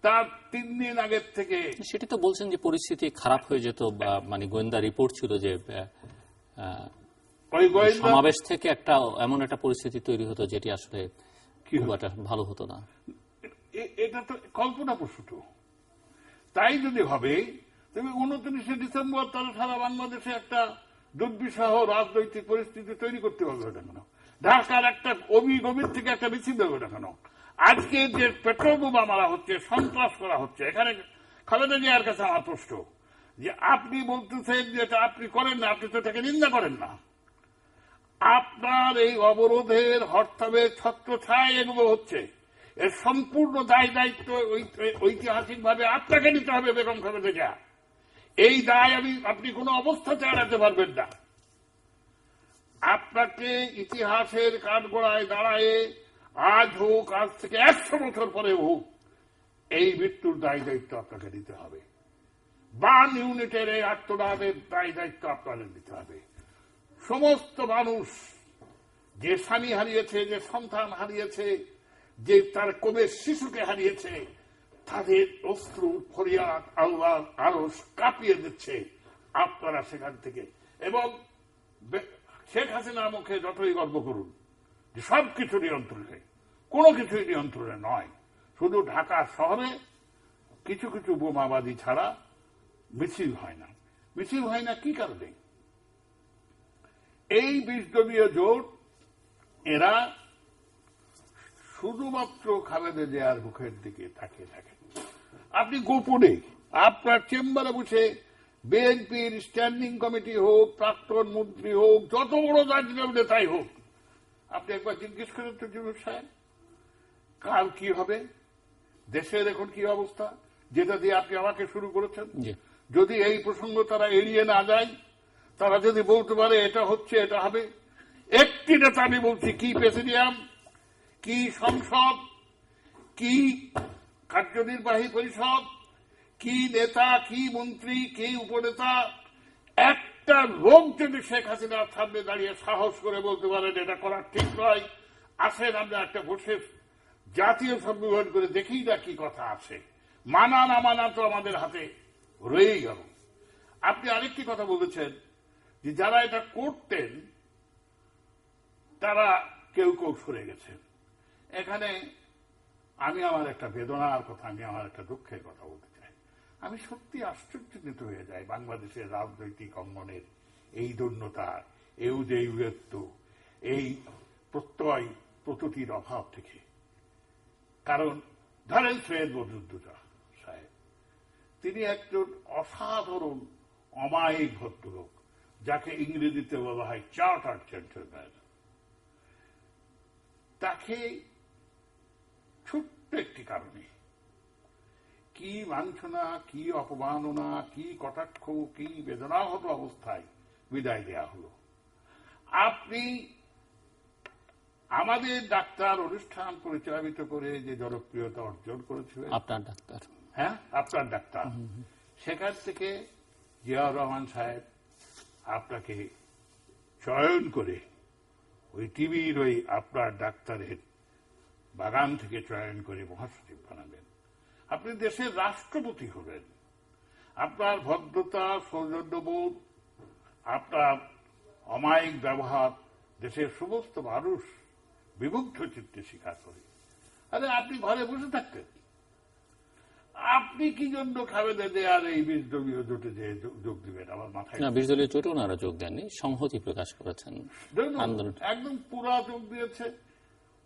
তার 3 দিন আগের থেকে সেটি তো বলছেন যে পরিস্থিতি খারাপ হয়ে যেত, মানে গোয়েন্দা রিপোর্ট ছিল যে সমাবেশ থেকে একটা এমন একটা পরিস্থিতি তৈরি হতো যেটি আসলে খুব একটা ভালো হতো না। এটা তো কল্পনা প্রসূত। তাই যদি হবে, তবে 29শে ডিসেম্বর তারা সারা বাংলাদেশে একটা দুর্বিষহ রাজনৈতিক পরিস্থিতি তৈরি করতে পারবে না কেন? ঢাকার একটা গভীর থেকে একটা মিছিল দেবে না কেন? আজকে যে পেট্রোল বোমা মারা হচ্ছে, সন্ত্রাস করা হচ্ছে, এখানে খালেদা জিয়ার কাছে আমার প্রশ্ন যে আপনি বলতেছেন যে এটা আপনি করেন না, আপনি তো এটাকে নিন্দা করেন না। আপনার এই অবরোধের হরতালের ছত্রছায়া এগুলো হচ্ছে, এর সম্পূর্ণ দায় দায়িত্ব ঐতিহাসিকভাবে আপনাকে নিতে হবে বেগম খালেদা জিয়া। এই দায় আপনি কোনো অবস্থাতে এড়াতে পারবেন না। আপনাকে ইতিহাসের কাঠগড়ায় দাঁড়ায় আজ হোক, আজ থেকে 100 বছর পরে হোক, এই মৃত্যুর দায় দায়িত্ব আপনাকে নিতে হবে। বার্ন ইউনিটের এই আত্মদানের দায় দায়িত্ব আপনাদের নিতে হবে। সমস্ত মানুষ যে স্বামী হারিয়েছে, যে সন্তান হারিয়েছে, যে তার কোবের শিশুকে হারিয়েছে, তাদের অশ্রু ফরিয়াদ আল্লাহ আরশ কাঁপিয়ে দিচ্ছে। আপনারা সেখান থেকে, এবং শেখ হাসিনার মুখে যতই গর্ব করুন যে সবকিছু নিয়ন্ত্রণে, কোনো কিছুই নিয়ন্ত্রণে নয়। শুধু ঢাকা শহরে কিছু কিছু বোমাবাদী ছাড়া মিছিল হয় না। মিছিল হয় না কি কারণে? এই 20 দলীয় জোট এরা শুধুমাত্র খালেদা জিয়ার মুখের দিকে তাকিয়ে থাকেন। আপনি গোপনে আপনার চেম্বারে বসে বিএনপির স্ট্যান্ডিং কমিটি হোক, প্রাক্তন মন্ত্রী হোক, যত বড় রাজনৈতিক নেতাই হোক, আপনি একবার জিজ্ঞেস করেন তো জিল্লুর সাহেব, কাল কি হবে, দেশের এখন কি অবস্থা, যেটা দিয়ে আপনি আমাকে শুরু করেছেন। যদি এই প্রসঙ্গ তারা এড়িয়ে না যায়, তারা যদি বলতে পারে এটা হচ্ছে, এটা হবে, একটি নেতা আমি বলছি, কি প্রেসিডিয়াম, কি সংসদ, কি কার্যনির্বাহী পরিষদ, কি নেতা, কি মন্ত্রী, কি উপনেতা, একটা লোক যদি শেখ হাসিনার সামনে দাঁড়িয়ে সাহস করে বলতে পারেন এটা করা ঠিক নয়, আসেন আমরা একটা বসে জাতীয় সম্মেলন করে দেখি না কি কথা আছে, মানা না মানা তো আমাদের হাতে রয়েই গেল। আপনি আরেকটি কথা বলেছেন যে যারা এটা করতেন তারা কেউ কেউ সরে গেছেন। এখানে আমি আমার একটা বেদনার কথা, আমি আমার একটা দুঃখের কথা বলতে চাই। আমি সত্যি আশ্চর্যজনিত হয়ে যাই বাংলাদেশের রাজনৈতিক অঙ্গনের এই দৈন্যতা, এই উদয়ত্ব, এই প্রত্যয় প্রতিটির অভাব থেকে। কারণ ধরেন সৈয়দ বদরুদ্দোজা সাহেব, তিনি একজন অসাধারণ অমায়িক ভদ্রলোক, যাকে ইংরেজিতে বলা হয় চার্টার্ড জেন্টলম্যান। তাকে ছোট্ট একটি কারণে কি লাঞ্ছনা, কি অপমাননা, কি কটাক্ষ, কি বেদনাহত অবস্থায় বিদায় দেয়া হল। আপনি আমাদের ডাক্তার অনুষ্ঠান পরিচালিত করে যে জনপ্রিয়তা অর্জন করেছিলেন, আপনার ডাক্তার, হ্যাঁ আপনার ডাক্তার, সেখান থেকে জিয়াউর রহমান সাহেব আপনাকে চয়ন করে ওই টিভির ওই আপনার ডাক্তারের বাগান থেকে চয়ন করে মহাসচিব বানাবেন। আপনি দেশের রাষ্ট্রপতি হবেন। আপনার ভদ্রতা, সৌজন্যবোধ, আপনার অমায়িক ব্যবহার দেশের সমস্ত মানুষ বিমুগ্ধ চিত্তে স্বীকার করে। আরে আপনি ঘরে বসে থাকতেন, আপনি কি জন্য খালেদা জিয়ার এই 20 দলীয় জোটে যে যোগ দিবেন? আমার মাথায় 20 দলীয় জোটে ওনারা যোগ দেননি, সংহতি প্রকাশ করেছেন। একদম পুরা যোগ দিয়েছে,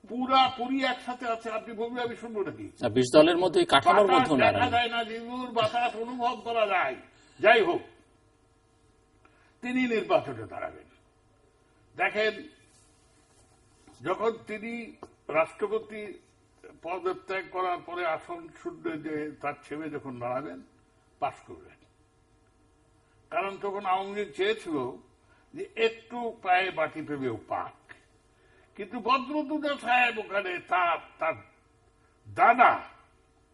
পুরাপুরি একসাথে আছে। আপনি বলবেন আমি শুনবো নাকি? 20 দলের মধ্যে কাঠামোর মধ্যে দেখা যায় না, জিজুর বাতাস অনুভব করা যায়। যাই হোক, তিনি নির্বাচনে দাঁড়াবেন। দেখেন, যখন তিনি রাষ্ট্রপতি পদত্যাগ করার পরে আসন শূন্য যে তার ছেলে যখন দাঁড়াবেন, পাশ করবেন। কারণ তখন আওয়ামী লীগ চেয়েছিল যে একটু পায়ে বাটি পেবেও পাক, কিন্তু বদরুদ্দোজা সাহেব ওখানে তার দাদা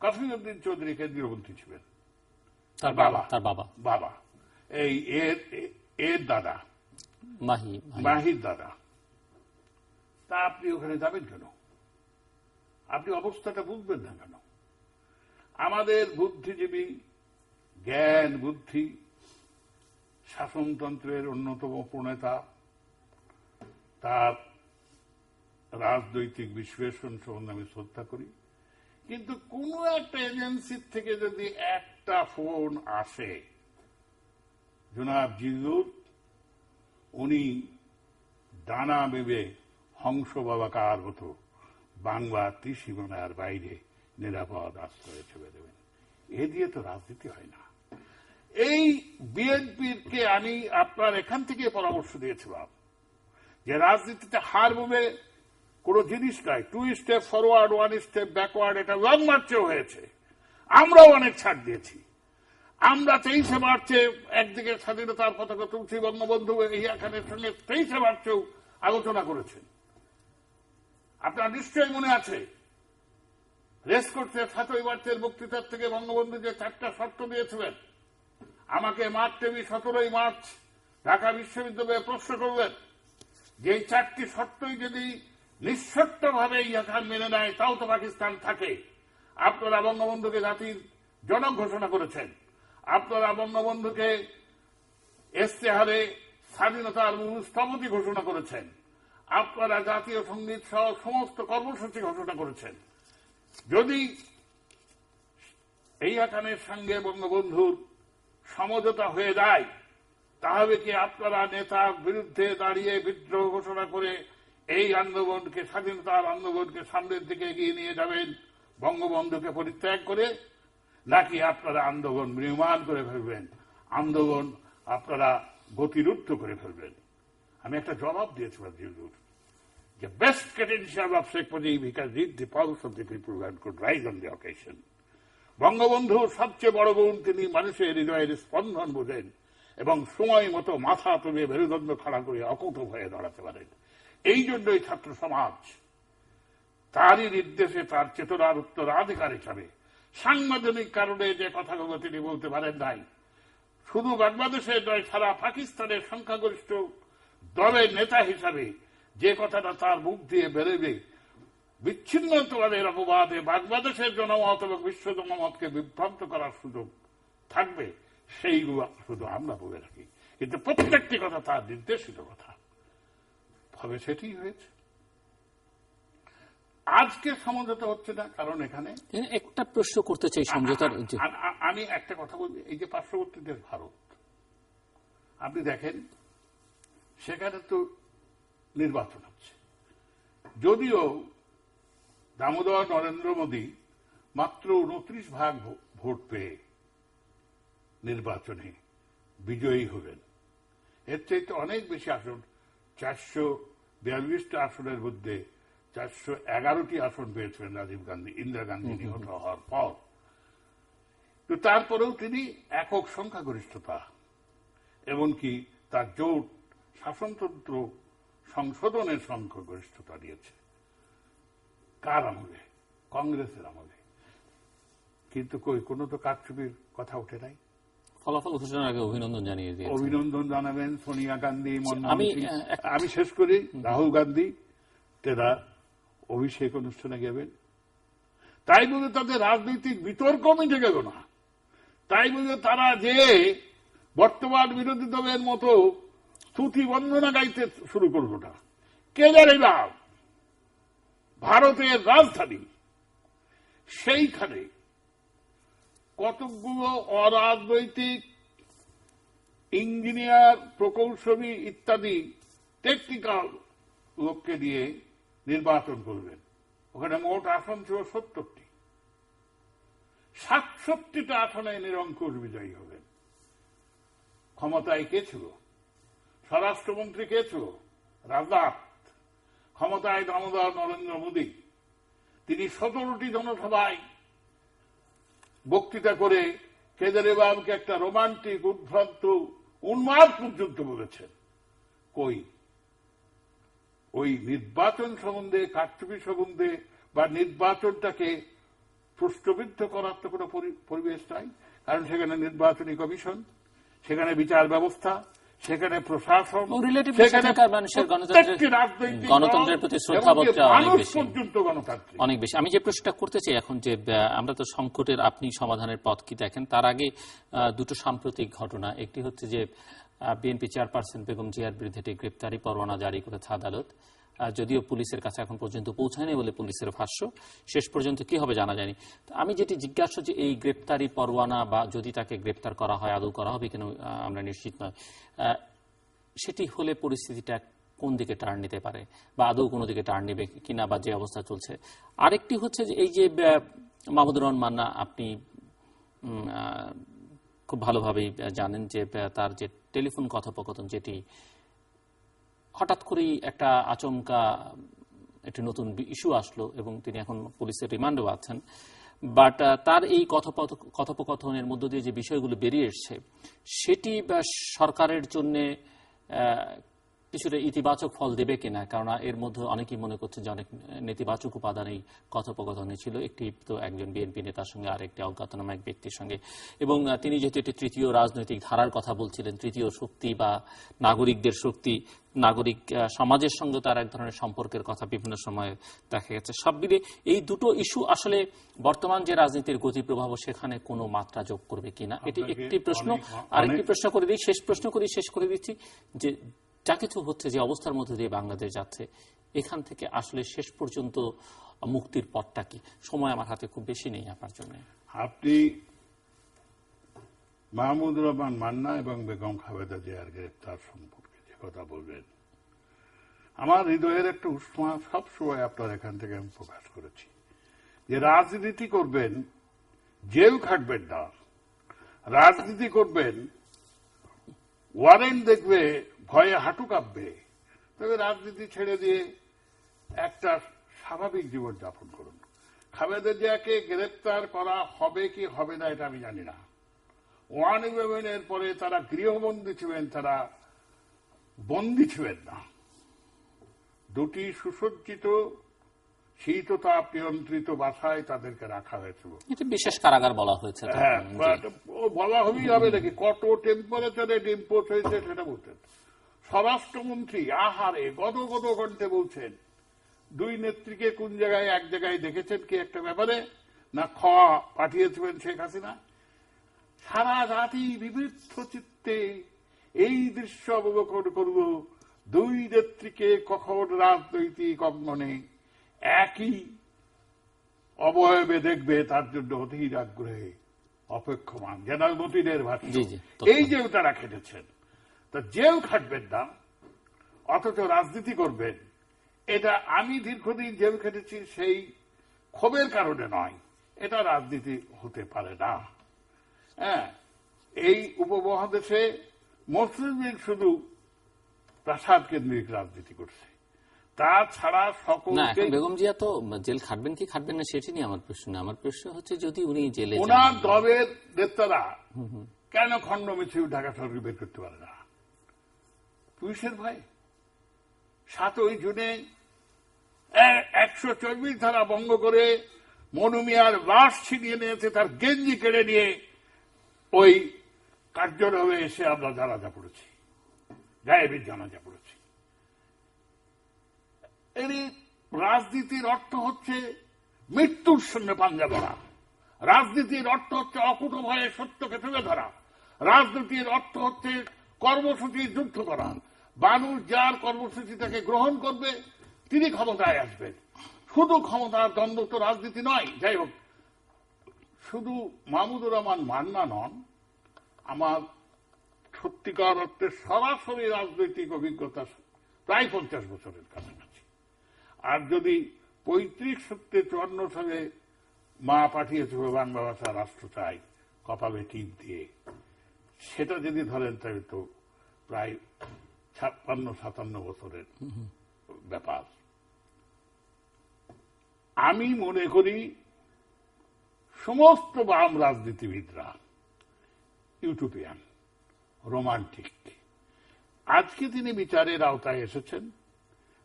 কাফিরউদ্দিন চৌধুরী কেন্দ্রীয় মন্ত্রী ছিলেন, তার বাবা এই এর দাদা, মাহির দাদা। তা আপনি ওখানে যাবেন কেন? আপনি অবস্থাটা বুঝবেন না কেন? আমাদের বুদ্ধিজীবী, জ্ঞান বুদ্ধি, শাসনতন্ত্রের অন্যতম প্রণেতা, তার রাজনৈতিক বিশ্লেষণ সম্বন্ধে আমি শ্রদ্ধা করি, কিন্তু কোন একটা এজেন্সির থেকে যদি একটা ফোন আসে, জনাব জিল্লুর উনি ডানা বেবে হংস বাবাকার মতো বাংলা ত্রিসীমানার বাইরে নিরাপদ আশ্রয় ছেড়ে দেবেন। এ দিয়ে তো রাজনীতি হয় না। এই বিএনপির কে আমি আপনার এখান থেকে পরামর্শ দিয়েছিলাম যে রাজনীতিতে হার বলে কোন জিনিস নাই, 2 স্টেপ ফরওয়ার্ড 1 স্টেপ ব্যাকওয়ার্ড, এটা লং মার্চেও হয়েছে। আমরাও অনেক ছাড় দিয়েছি। আমরা 23 মার্চে একদিকে স্বাধীনতার পতাকা তুলছি, বঙ্গবন্ধু ইয়া খানের সঙ্গে 23 মার্চেও আলোচনা করেছেন। আপনার নিশ্চয়ই মনে আছে রেসকোর্সে 7 মার্চের বক্তৃতার থেকে বঙ্গবন্ধু যে 4টা শর্ত দিয়েছিলেন, আমাকে মার্চ 17 মার্চ ঢাকা বিশ্ববিদ্যালয়ে প্রশ্ন করলেন যে এই 4টি শর্তই যদি নিঃশর্তভাবে ইয়া খান মেনে নেয় তাও তো পাকিস্তান থাকে। আপনারা বঙ্গবন্ধুকে জাতির জনক ঘোষণা করেছেন, আপনারা বঙ্গবন্ধুকে ইশতেহারে স্বাধীনতার মূল স্থপতি ঘোষণা করেছেন, আপনারা জাতীয় সঙ্গীত সহ সমস্ত কর্মসূচি ঘোষণা করেছেন। যদি এই খানের সঙ্গে বঙ্গবন্ধুর সমঝোতা হয়ে যায় তাহলে কি আপনারা নেতার বিরুদ্ধে দাঁড়িয়ে বিদ্রোহ ঘোষণা করে এই আন্দোলনকে, স্বাধীনতার আন্দোলনকে সামনের দিকে এগিয়ে নিয়ে যাবেন বঙ্গবন্ধুকে পরিত্যাগ করে, নাকি আপনারা আন্দোলন নির্মাণ করে ফেলবেন, আন্দোলন আপনারা গতিরুদ্ধ করে ফেলবেন? আমি একটা জবাব দিয়েছিলাম জিল্লুর যে best credential of Sheikh Mujib, he can read the pulse of the people and could rise on the occasion. বঙ্গবন্ধুর সবচেয়ে বড় গুণ, তিনি মানুষের হৃদয়ের স্পন্দন বোঝেন এবং সময় মতো মাথা তুলে মেরুদণ্ড খাড়া করে অকুত হয়ে দাঁড়াতে পারেন। এই জন্যই ছাত্র সমাজ তারই নির্দেশে তার চেতনার উত্তরাধিকার হিসাবে সাংবিধানিক কারণে যে কথাগুলো তিনি বলতে পারেন নাই, শুধু বাংলাদেশে নয় সারা পাকিস্তানের সংখ্যাগরিষ্ঠ দলের নেতা হিসাবে যে কথাটা তার মুখ দিয়ে বেরোবে, বিচ্ছিন্নতাবাদের অপবাদে বাংলাদেশের জনমত এবং বিশ্ব জনমতকে বিভ্রান্ত করার সুযোগ থাকবে, সেইগুলো শুধু আমরা বলে রাখি, কিন্তু প্রত্যেকটি কথা তার নির্দেশিত কথা। ফলে সেটি হয়েছে। আজকে সমঝোতা হচ্ছে না, কারণ এখানে একটা প্রশ্ন করতে চাই সমঝোতার। আমি একটা কথা বলবি, এই যে পার্শ্ববর্তী দেশ ভারত, আপনি দেখেন সেখানে তো নির্বাচন হচ্ছে, যদিও দামোদর নরেন্দ্র মোদী মাত্র 29% ভোট পেয়ে নির্বাচনে বিজয়ী হবেন। এর চাইতে অনেক বেশি আসন, 442টা আসনের মধ্যে 411টি আসন পেয়েছিলেন রাজীব গান্ধী, ইন্দিরা গান্ধী নিহত হওয়ার পর। তো তারপরেও তিনি একক সংখ্যাগরিষ্ঠতা, এমনকি তার জোট শাসনতন্ত্র সংশোধনের সংখ্যাগরিষ্ঠতা দিয়েছে। কার আমলে? কংগ্রেসের আমলে। কিন্তু কোনো তো কারচুপির কথা ওঠে নাই। ফলাফল ঘোষণার আগে অভিনন্দন জানিয়ে দিয়েছেন। অভিনন্দন জানাবেন সোনিয়া গান্ধী, আমি শেষ করি, রাহুল গান্ধী তেরা অভিষেক অনুষ্ঠানে গেবেন। তাই বলে তাদের রাজনৈতিক বিতর্ক মিটে গেল না। তাই বলে তারা যে বর্তমান বিরোধী দলের মতো স্তুতি বন্দনা গাইতে শুরু করল না। কেজরিওয়াল ভারতের রাজধানী, সেইখানে কতগুলো অরাজনৈতিক ইঞ্জিনিয়ার, প্রকৌশলী ইত্যাদি টেকনিক্যাল লোককে দিয়ে নির্বাচন করবেন। ওখানে মোট আসন ছিল 70টি। 67টা আসনে নিরঙ্কুশ বিজয়ী হবেন। ক্ষমতায় কে ছিল? স্বরাষ্ট্রমন্ত্রী কে ছিল? রাজনাথ। ক্ষমতায় দামোদর নরেন্দ্র মোদী। তিনি 17টি জনসভায় বক্তৃতা করে কেজরিওয়ালকে একটা রোমান্টিক, উদ্ভ্রান্ত, উন্মাদ পর্যন্ত বলেছেন। কই ওই নির্বাচন সম্বন্ধে, কারচুপি সম্বন্ধে বা নির্বাচনটাকে প্রশ্নবিদ্ধ করার তো কোনো পরিবেশ নাই। কারণ সেখানে নির্বাচনী কমিশন, সেখানে বিচার ব্যবস্থা, সেখানে প্রশাসন, গণতন্ত্রের প্রতি শ্রদ্ধাবোধটা অনেক বেশি। আমি যে প্রশ্নটা করতে চাই এখন, যে আমরা তো সংকটের আপনি সমাধানের পথ কি দেখেন? তার আগে দুটো সাম্প্রতিক ঘটনা। একটি হচ্ছে যে বিএনপি চেয়ারপারসন বেগম জিয়ার বিরুদ্ধে একটি গ্রেপ্তারি পরোয়ানা জারি করেছে আদালত, যদিও পুলিশের কাছে এখন পর্যন্ত পৌঁছায়নি বলে পুলিশের ভাষ্য। শেষ পর্যন্ত কি হবে জানা যায়নি। আমি যেটি জিজ্ঞাসা, যে এই গ্রেপ্তারি পরোয়ানা বা যদি তাকে গ্রেপ্তার করা হয়, আদৌ করা হবে কিনা আমরা নিশ্চিত নয়, সেটি হলে পরিস্থিতিটা কোন দিকে টার্ন নিতে পারে বা আদৌ কোনো দিকে টার্ন নেবে কিনা বা যে অবস্থা চলছে। আরেকটি হচ্ছে যে এই যে মাহমুদুর রহমান মান্না, আপনি খুব ভালোভাবেই জানেন যে তার যে টেলিফোন কথোপকথন, যেটি হঠাৎ করেই একটা আচমকা একটি নতুন ইস্যু আসলো এবং তিনি এখন পুলিশের রিমান্ডেও আছেন, বাট তার এই কথোপকথনের মধ্য দিয়ে যে বিষয়গুলো বেরিয়ে এসছে সেটি সরকারের জন্য কিছুটা ইতিবাচক ফল দেবে কিনা, কারণ এর মধ্যে অনেকেই মনে করছে যে অনেক নেতিবাচক উপাদান এই কথোপকথনে ছিল। একটি তো একজন বিএনপি নেতার সঙ্গে, আরেকটি অজ্ঞাতনামা এক ব্যক্তির সঙ্গে, এবং তিনি যেহেতু একটি তৃতীয় রাজনৈতিক ধারার কথা বলছিলেন, তৃতীয় শক্তি বা নাগরিকদের শক্তি, নাগরিক সমাজের সঙ্গে তার এক ধরনের সম্পর্কের কথা বিভিন্ন সময় দেখা গেছে। সব মিলিয়ে এই দুটো ইস্যু আসলে বর্তমান যে রাজনীতির গতি প্রবাহ সেখানে কোনো মাত্রা যোগ করবে কিনা, এটি একটি প্রশ্ন। আরেকটি প্রশ্ন করে দিই, শেষ করে দিচ্ছি যে যা কিছু হচ্ছে, যে অবস্থার মধ্যে দিয়ে বাংলাদেশ যাচ্ছে, এখান থেকে আসলে শেষ পর্যন্ত মুক্তির পথটা কি? সময় আমার হাতে খুব বেশি নেই আপনার জন্য। আপনি মাহমুদুর রহমান মান্না এবং বেগম খালেদা জিয়ার গ্রেপ্তার সম্পর্কে যে কথা বলবেন, আমার হৃদয়ের একটা উষ্মা সবসময় আপনার এখান থেকে আমি প্রকাশ করেছি যে রাজনীতি করবেন, জেল খাটবেন না, রাজনীতি করবেন, ওয়ারেন্ট দেখবে ভয়ে হাঁটু কাঁপবে, তবে রাজনীতি ছেড়ে দিয়ে একটা স্বাভাবিক জীবন যাপন করুন। খালেদা জিয়াকে গ্রেপ্তার করা হবে কি হবে না এটা আমি জানি না। 1/11 পরে তারা গৃহবন্দী ছিলেন, তারা বন্দী ছিলেন না। দুটি সুসজ্জিত শীততাপ নিয়ন্ত্রিত বাসায় তাদেরকে রাখা হয়েছিল। এটা বিশেষ কারাগার বলা হয়েছে। হ্যাঁ, বলা হবেই হবে নাকি, কত টেম্পারেচারে ডিম্পোজ হয়েছে সেটা বলতেন স্বরাষ্ট্রমন্ত্রী। আহারে গদ গদ কণ্ঠে বলছেন দুই নেত্রীকে কোন জায়গায় এক জায়গায় দেখেছেন কি একটা ব্যাপারে, না খাওয়া পাঠিয়েছিলেন শেখ হাসিনা। সারা জাতি বিবৃদ্ধ চিত্তে এই দৃশ্য অবলোকন করব, দুই নেত্রীকে কখন রাজনৈতিক অঙ্গনে একই অবয়বে দেখবে, তার জন্য অধীর আগ্রহে অপেক্ষমান। জেনারেল মতিনের ভাষ্য এই যে তারা খেটেছেন, তা জেল খাটবেন না অথচ রাজনীতি করবেন, এটা আমি দীর্ঘদিন জেল খেটেছি সেই ক্ষোভের কারণে নয়, এটা রাজনীতি হতে পারে না। হ্যাঁ, এই উপমহাদেশে মুসলিম লীগ শুধু প্রাসাদ কেন্দ্রিক রাজনীতি করছে, তাছাড়া সকলকে। বেগম জিয়া তো জেল খাটবেন কি খাটবেন না সেটি নিয়ে আমার প্রশ্ন না। আমার প্রশ্ন হচ্ছে যদি উনি জেলে, ওনার দলের নেতারা কেন খণ্ড মিছিল ঢাকা শহরকে বের করতে পারে না? পুলিশের ভয়। 7ই জুনে 124 ধারা ভঙ্গ করে মনু মিয়ার লাশ ছিনিয়ে নিয়েছে, তার গেঞ্জি কেড়ে নিয়ে ওই কার্যক্রমে এসে আমরা জানাজা পড়েছি, গায়েবীর জানাজা পড়েছি। এর রাজনীতির অর্থ হচ্ছে মৃত্যুর সঙ্গে পাঞ্জা ধরা, রাজনীতির অর্থ হচ্ছে অকুট ভয়ে সত্যকে তুলে ধরা, রাজনীতির অর্থ হচ্ছে কর্মসূচি যুদ্ধ করা। মানুষ যার কর্মসূচি তাকে গ্রহণ করবে তিনি ক্ষমতায় আসবেন। শুধু ক্ষমতার দ্বন্দ্ব তো রাজনীতি নয়। যাই হোক, শুধু মাহমুদুর রহমান মান্না নন, আমার সত্যিকার অর্থে সরাসরি রাজনৈতিক অভিজ্ঞতা প্রায় 50 বছরের কাছাকাছি। আর যদি 35-54 সালে মা পাঠিয়েছিল বাংলা ভাষা রাষ্ট্র চাই কপালে টিপ দিয়ে, সেটা যদি ধরেন তাহলে তো প্রায় 56-57 বছরের ব্যাপার। আমি মনে করি সমস্ত বাম রাজনীতিবিদরা ইউটোপিয়ান, রোমান্টিক। আজকে তিনি বিচারের আওতায় এসেছেন,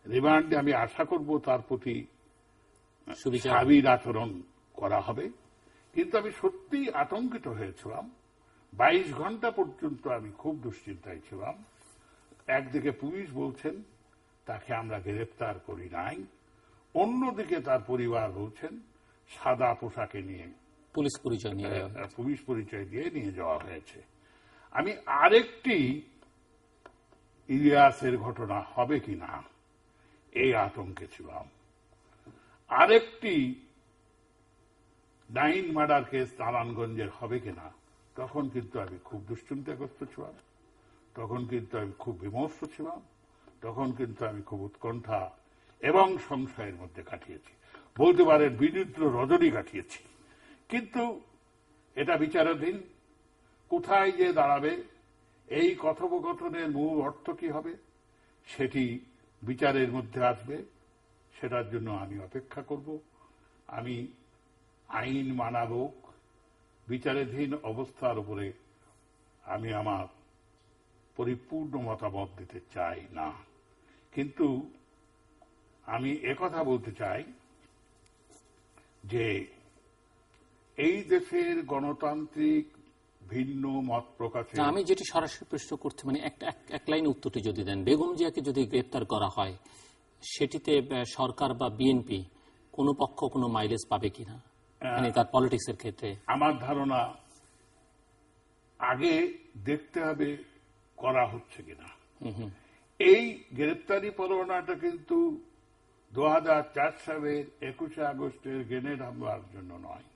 রিমান্ডে আমি আশা করব তার প্রতি স্বাভাবিক আচরণ করা হবে। কিন্তু আমি সত্যি আতঙ্কিত হয়েছিলাম। 22 ঘন্টা পর্যন্ত আমি খুব দুশ্চিন্তায় ছিলাম। একদিকে পুলিশ বলছেন তাকে আমরা গ্রেফতার করি নাই, অন্যদিকে তার পরিবার বলছেন সাদা পোশাকে নিয়ে পুলিশ পরিচয় দিয়ে নিয়ে যাওয়া হয়েছে। আমি আরেকটি ইলিয়াসের ঘটনা হবে কিনা এই আতঙ্কে ছিলাম, আরেকটি 9 মার্ডার কেস নারায়ণগঞ্জের হবে কিনা, তখন কিন্তু আমি খুব দুশ্চিন্তাগ্রস্ত ছিলাম, তখন কিন্তু আমি খুব বিমর্ষ ছিলাম। তখন কিন্তু আমি খুব উৎকণ্ঠা এবং সংশয়ের মধ্যে কাটিয়েছি, বলতে পারেন বিনিদ্র রজনী কাটিয়েছি। কিন্তু এটা বিচারাধীন, কোথায় যে দাঁড়াবে, এই কথোপকথনের মূল অর্থ কি হবে সেটি বিচারের মধ্যে আসবে। সেটার জন্য আমি অপেক্ষা করব। আমি আইন মানাব, বিচারাধীন অবস্থার উপরে আমি আমার পরিপূর্ণ মতামত দিতে চাই না। কিন্তু আমি একথা বলতে চাই যে এই দেশের গণতান্ত্রিক ভিন্ন মত প্রকাশে, আমি যেটি সরাসরি প্রশ্ন করছি, মানে এক লাইন উত্তরটি যদি দেন, বেগম জিয়াকে যদি গ্রেপ্তার করা হয় সেটিতে সরকার বা বিএনপি কোনো পক্ষ কোনো মাইলেজ পাবে কিনা, মানে তার পলিটিক্সের ক্ষেত্রে? আমার ধারণা আগে দেখতে হবে করা হচ্ছে কিনা। এই গ্রেপ্তারি পরোয়ানাটা কিন্তু 2004 সালের 21 আগস্টের গ্রেনেড হামলার জন্য নয়,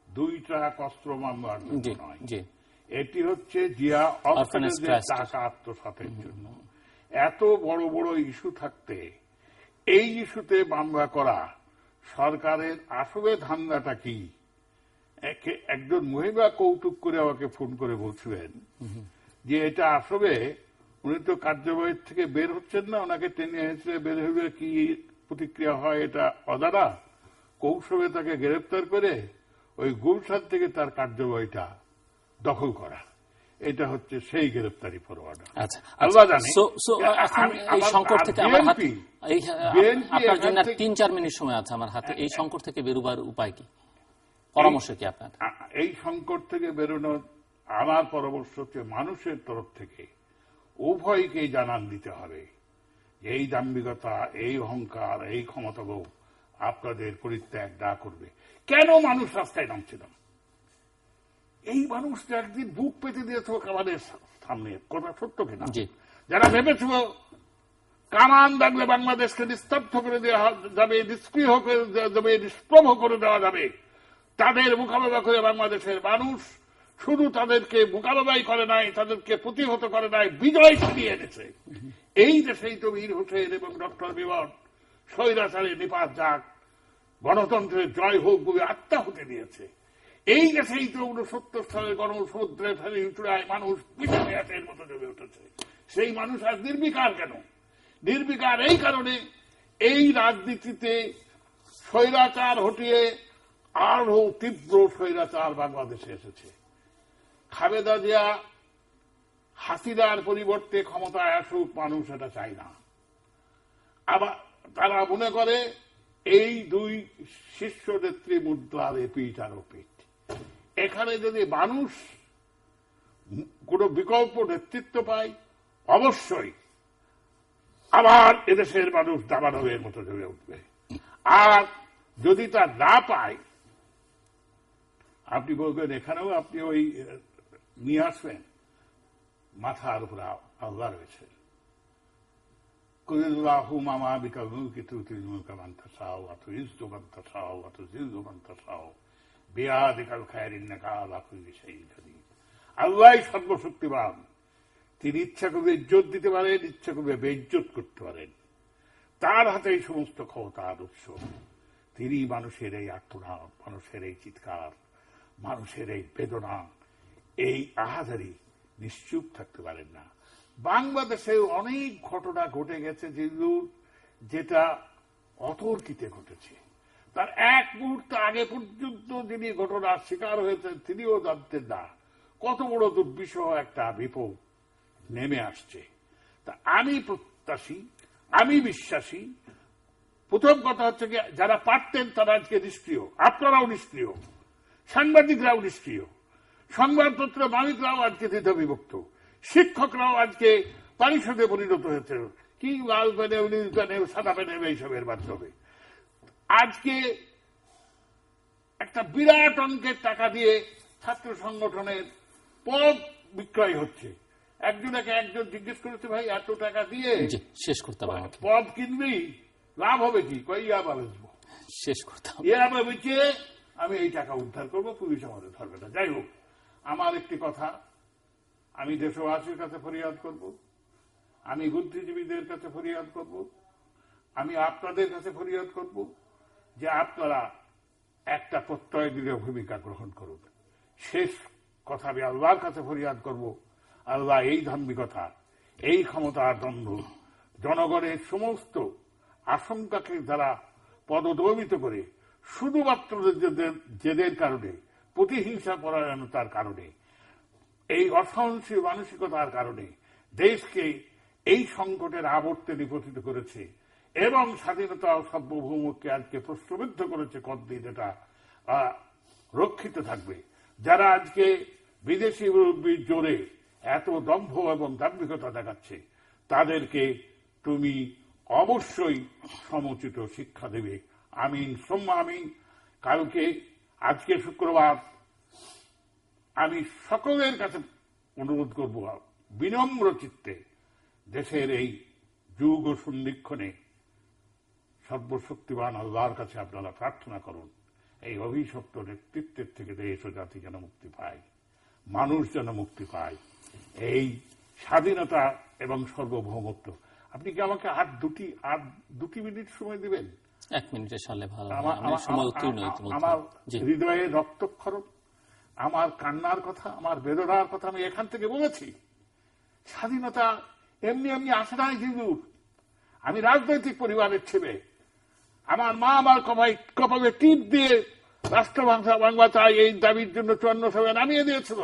2 ট্রাক অস্ত্র মামলার জন্য নয়, এটি হচ্ছে জিয়া অর্ফানেজের টাকা আত্মসাতের জন্য। এত বড় বড় ইস্যু থাকতে এই ইস্যুতে মামলা করা সরকারের আসলে ধান্দাটা কি? একজন মহিলা কৌতুক করে আমাকে ফোন করে বলছিলেন যে এটা আসলে উনি তো কার্যবাহী থেকে বের হচ্ছেন না, ওনাকে টেনে হেঁচড়ে বের হলে কি প্রতিক্রিয়া হয় এটা অজানা, কৌশলে তাকে গ্রেপ্তার করে ওই গুলশান থেকে তার কার্যবাহীটা দখল করা, এটা হচ্ছে সেই গ্রেপ্তারি পরোয়ানা। আল্লাহ জানে। এই সংকট থেকে আমার হাতে, আপনার জন্য 3-4 মিনিট সময় আছে আমার হাতে, এই সংকট থেকে বেরোবার উপায় কি, পরামর্শ কি আপনার? এই সংকট থেকে বেরোনোর আমার পরামর্শ হচ্ছে মানুষের তরফ থেকে উভয়কেই জানান দিতে হবে এই দাম্ভিকতা, এই অহংকার, এই ক্ষমতালোভ আপনাদের পরিত্যাগ না করবে। কেন মানুষ রাস্তায় নামছে না? এই মানুষটা একদিন বুক পেতে দিয়েছে আমাদের সামনে, কথা সত্য কিনা? যারা ভেবেছিল কামান দাগলে বাংলাদেশকে নিস্তব্ধ করে দেওয়া যাবে, নিষ্ক্রিয় করে দেবে, নিষ্প্রভ করে দেওয়া যাবে, তাদের মোকাবেলা করে বাংলাদেশের মানুষ শুধু তাদেরকে মোকাবেলাই করে নাই, তাদেরকে প্রতিহত করে নাই, বিজয় ছিনিয়ে এনেছে। এই দেশেই তো মীর হোসেন এবং ডক্টর বিমান স্বৈরাচারে নিপাত যাক, গণতন্ত্রের জয় হোক বলে আত্মাহুতি দিয়েছে। এই দেশেই তো 69 সালের গণসমুদ্রের ফেলে চূড়ায় মানুষ পিছনের মতো জমে উঠেছে। সেই মানুষ আজ নির্বিকার কেন? নির্বিকার এই কারণে এই রাজনীতিতে স্বৈরাচার হটিয়ে আরো তীব্র স্বৈরাচার বাংলাদেশে এসেছে। খালেদা জিয়া হাসিনার পরিবর্তে ক্ষমতায় আসুক, মানুষ এটা চায় না। আবার তারা মনে করে এই দুই শীর্ষ নেত্রী মুদ্রার এপিঠ আর ওপিঠ, এখানে যদি মানুষ কোন বিকল্প নেতৃত্ব পায় অবশ্যই আবার এদেশের মানুষ দাবানলের মতো জমে উঠবে। আর যদি তা না পায়, আপনি বলবেন এখানেও আপনি ওই নিয়ে আসবেন, মাথার উপর আল্লাহ রয়েছে। কুলিল্লাহু মামা বিকালুকি তুতিল মুলকা মান তাশাউ ওয়া তুইজ্জু মান তাশাউ ওয়া তুযিল্লু মান তাশাউ বিয়াদিকাল খায়র ইন্নাকা আলা কুল্লি শাইইন কাদির। আল্লাহই সর্বশক্তিমান, তিনি ইচ্ছা করলে ইজ্জত দিতে পারেন, ইচ্ছা করলে বেইজ্জত করতে পারেন, তার হাতে এই সমস্ত ক্ষমতার উৎস। তিনি মানুষের এই আর্তনাদ, মানুষের এই চিৎকার, মানুষের এই বেদনা, এই আহাজারি নিশ্চুপ থাকতে পারেন না। বাংলাদেশে অনেক ঘটনা ঘটে গেছে যেটা অতর্কিতে ঘটেছে, তার এক মুহূর্ত আগে পর্যন্ত যিনি ঘটনার শিকার হয়েছেন তিনিও জানতেন না কত বড় দুর্বিষহ একটা বিপদ নেমে আসছে। তা আমি প্রত্যাশী, আমি বিশ্বাসী, প্রথম কথা হচ্ছে কি, যারা পারতেন তারা আজকে নিষ্ক্রিয়, আপনারাও নিষ্ক্রিয়, সাংবাদিকরাও নিষ্ক্রিয়, সংবাদপত্র মালিকরাও আজকে দ্বিধা বিভক্ত, শিক্ষকরাও আজকে পরিষদে পরিণত হয়েছে, কি লাল প্যানেল, নীল প্যানেল, সাদা প্যানেল এইসবের মাধ্যমে। আজকে একটা বিরাট অঙ্কের টাকা দিয়ে ছাত্র সংগঠনের পদ বিক্রয় হচ্ছে। একজন জিজ্ঞেস করেছে, ভাই এত টাকা দিয়ে শেষ করতে পারবো পদ কিনবি, লাভ হবে কি? কই ইয়াবা বেচবো, শেষ করতে হবে, ইয়াবা বেচে আমি এই টাকা উদ্ধার করবো, পুলিশ আমাদের ধরবে না। যাই হোক, আমার একটি কথা আমি দেশবাসীর কাছে ফরিয়াদ করব, আমি বুদ্ধিজীবীদের কাছে ফরিয়াদ করব, আমি আপনাদের কাছে ফরিয়াদ করব যে আপনারা একটা প্রত্যয়দৃঢ় ভূমিকা গ্রহণ করুন। শেষ কথা আমি আল্লাহর কাছে ফরিয়াদ করব, আল্লাহ এই ধার্মিকতা, এই ক্ষমতার দ্বন্দ্ব, জনগণের সমস্ত আশঙ্কাকে যারা পদদমিত করে শুধুমাত্র জেদের কারণে, প্রতিহিংসা পরায়ণতার কারণে, এই অসহনশীল মানসিকতার কারণে দেশকে এই সংকটের আবর্তে নিপতিত করেছে এবং স্বাধীনতা ও সার্বভৌমকে আজকে প্রশ্নবিদ্ধ করেছে, কতদিন এটা রক্ষিত থাকবে। যারা আজকে বিদেশি মুরব্বীর জোরে এত দম্ভ এবং দাম্ভিকতা দেখাচ্ছে, তাদেরকে তুমি অবশ্যই সমুচিত শিক্ষা দেবে। আমিন সুম্মা আমিন। কালকে, আজকে শুক্রবার, আমি সকলের কাছে অনুরোধ করব বিনম্র চিত্তে দেশের এই যুগ ও সন্ধিক্ষণে সর্বশক্তিমান আল্লাহর কাছে আপনারা প্রার্থনা করুন, এই অভিশপ্ত নেতৃত্বের থেকে দেশ ও জাতি যেন মুক্তি পায়, মানুষ যেন মুক্তি পায়, এই স্বাধীনতা এবং সার্বভৌমত্ব। আপনি কি আমাকে আর দুটি মিনিট সময় দিবেন? 1 মিনিটের সালে ভালো। আমার হৃদয়ে রক্তক্ষরণ, আমার কান্নার কথা, আমার বেদনার কথা আমি এখান থেকে বলেছি। স্বাধীনতা এমনি এমনি আসে নাই জিজুর। আমি রাজনৈতিক পরিবারের ছেলে। আমার মা আমার কপালে টিপ দিয়ে রাষ্ট্র বাংলা চাই এই দাবির জন্য 54 সালে নামিয়ে দিয়েছিল।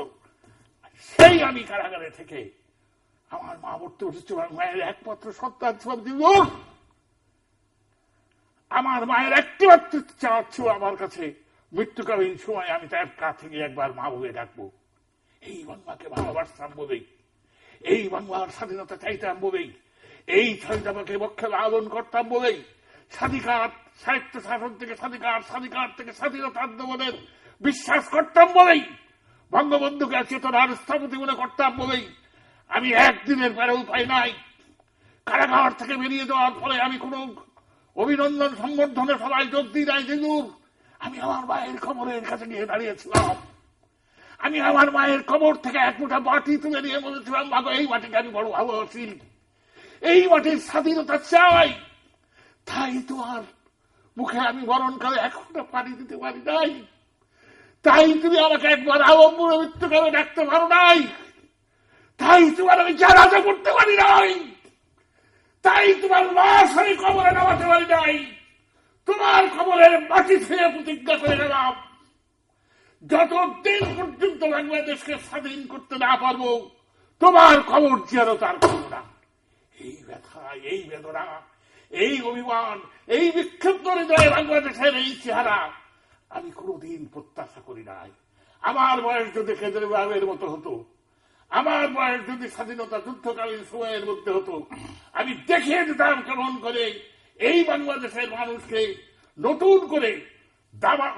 সেই আমি কারাগারে থেকে আমার মা পড়তে বসেছে, মায়ের একমাত্র সন্তান ছিলাম জিজুর। আমার মায়ের একটিমাত্র চাওয়া ছিল আমার কাছে, মৃত্যুকালীন সময় আমি তার কাছ থেকে একবার মা বলে ডাকবো। এই বাংলাকে ভালোবাসতাম বলেই, এই বাংলার স্বাধীনতা চাইতাম বলেই, এই স্বাধীনতাকে বক্ষে লালন করতাম বলেই, স্বাধিকার সাহিত্য শাসন থেকে স্বাধিকার থেকে স্বাধীনতা আন্দোলনের বিশ্বাস করতাম বলেই, বঙ্গবন্ধুকে চেতনার স্থপতি মনে করতাম বলেই আমি একদিনের বেড়েও পাই নাই। কারাগার থেকে বেরিয়ে যাওয়ার ফলে আমি কোন অভিনন্দন সম্বর্ধনে সবাই যোগ দিই নাই জিজুর। আমি আমার মায়ের কবরের কাছে গিয়ে দাঁড়িয়েছিলাম। আমি আমার মায়ের কবর থেকে এক মুঠা মাটি তুলে নিয়ে বলেছিলাম, মাগো এই মাটিকে আমি বড় ভালোবাসি, এই মাটির স্বাধীনতা চাই। তাই তোমার মুখে আমি মরণকালে এক ফোঁটা পানি দিতে পারি নাই। তাই তুমি আমাকে একবার আলম্বরে মৃত্যুকালে ডাকতে পারো নাই। তাই তোমার আমি জানাজা করতে পারি নাই। তাই তোমার লাশ আমি কবরে নামাতে পারি নাই। তোমার কবরের মাটি ছুঁয়ে প্রতিজ্ঞা করে গেলাম, যতদিন পর্যন্ত বাংলাদেশকে স্বাধীন করতে না পারবো তোমার কবর জিয়ারত আর করব না। এই ব্যথা, এই বেদনা, এই অভিমান, এই বিক্ষিপ্ত হৃদয়ে বাংলাদেশের এই চেহারা আমি কোনদিন প্রত্যাশা করি নাই। আমার বয়স যদি কেজরিওয়ালের মতো হতো, আমার বয়স যদি স্বাধীনতা যুদ্ধকালীন সময়ের মধ্যে হতো, আমি দেখিয়ে দিতাম কেমন করে এই বাংলাদেশের মানুষকে নতুন করে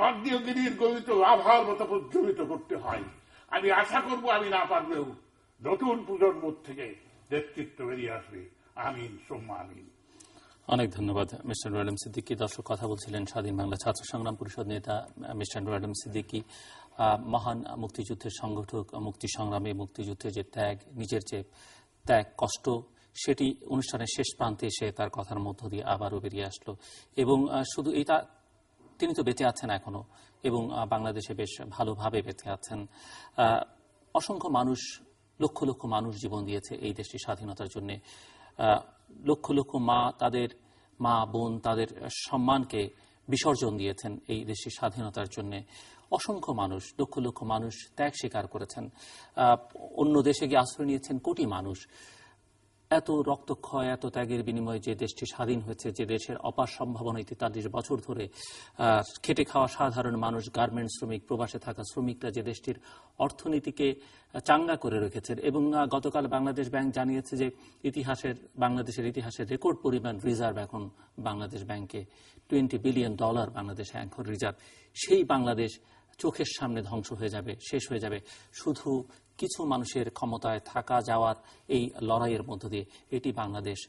আগ্নেয়গিরির গলিত আভার মতো প্রজ্বলিত করতে হয়। আমি আশা করব আমি না পারলেও নতুন প্রজন্ম থেকে নেতৃত্ব বেরিয়ে আসবে। আমিন সুম্মা আমিন। অনেক ধন্যবাদ মিস্টার নুরুল আলম সিদ্দিকী। দর্শক, কথা বলছিলেন স্বাধীন বাংলা ছাত্র সংগ্রাম পরিষদ নেতা মিস্টার নুরুল আলম সিদ্দিকী। মহান মুক্তিযুদ্ধের সংগঠক, মুক্তি সংগ্রামে মুক্তিযুদ্ধের যে ত্যাগ, নিজের যে ত্যাগ কষ্ট, সেটি অনুষ্ঠানের শেষ প্রান্তে এসে তার কথার মধ্য দিয়ে আবারও বেরিয়ে আসলো। এবং শুধু এটা, তিনি তো বেঁচে আছেন এখনো এবং বাংলাদেশে বেশ ভালোভাবে বেঁচে আছেন। অসংখ্য মানুষ, লক্ষ লক্ষ মানুষ জীবন দিয়েছে এই দেশটির স্বাধীনতার জন্য। লক্ষ লক্ষ মা, তাদের মা বোন, তাদের সম্মানকে বিসর্জন দিয়েছেন এই দেশটির স্বাধীনতার জন্য। অসংখ্য মানুষ, লক্ষ লক্ষ মানুষ ত্যাগ স্বীকার করেছেন, অন্য দেশে গিয়ে আশ্রয় নিয়েছেন কোটি মানুষ। এত রক্তক্ষয়, এত ত্যাগের বিনিময়ে যে দেশটি স্বাধীন হয়েছে, যে দেশের অপার সম্ভাবনা 43 বছর ধরে খেটে খাওয়া সাধারণ মানুষ, গার্মেন্টস শ্রমিক, প্রবাসে থাকা শ্রমিকরা যে দেশটির অর্থনীতিকে চাঙ্গা করে রেখেছেন। এবং গতকাল বাংলাদেশ ব্যাংক জানিয়েছে যে বাংলাদেশের ইতিহাসের রেকর্ড পরিমাণ রিজার্ভ এখন বাংলাদেশ ব্যাংকে, $20 বিলিয়ন বাংলাদেশে এখন রিজার্ভ। সেই বাংলাদেশ চোখের সামনে ধ্বংস হয়ে যাবে, শেষ হয়ে যাবে শুধু কিছু মানুষের ক্ষমতায় থাকা যাওয়ার এই লড়াইয়ের মধ্য দিয়ে। এটি বাংলাদেশ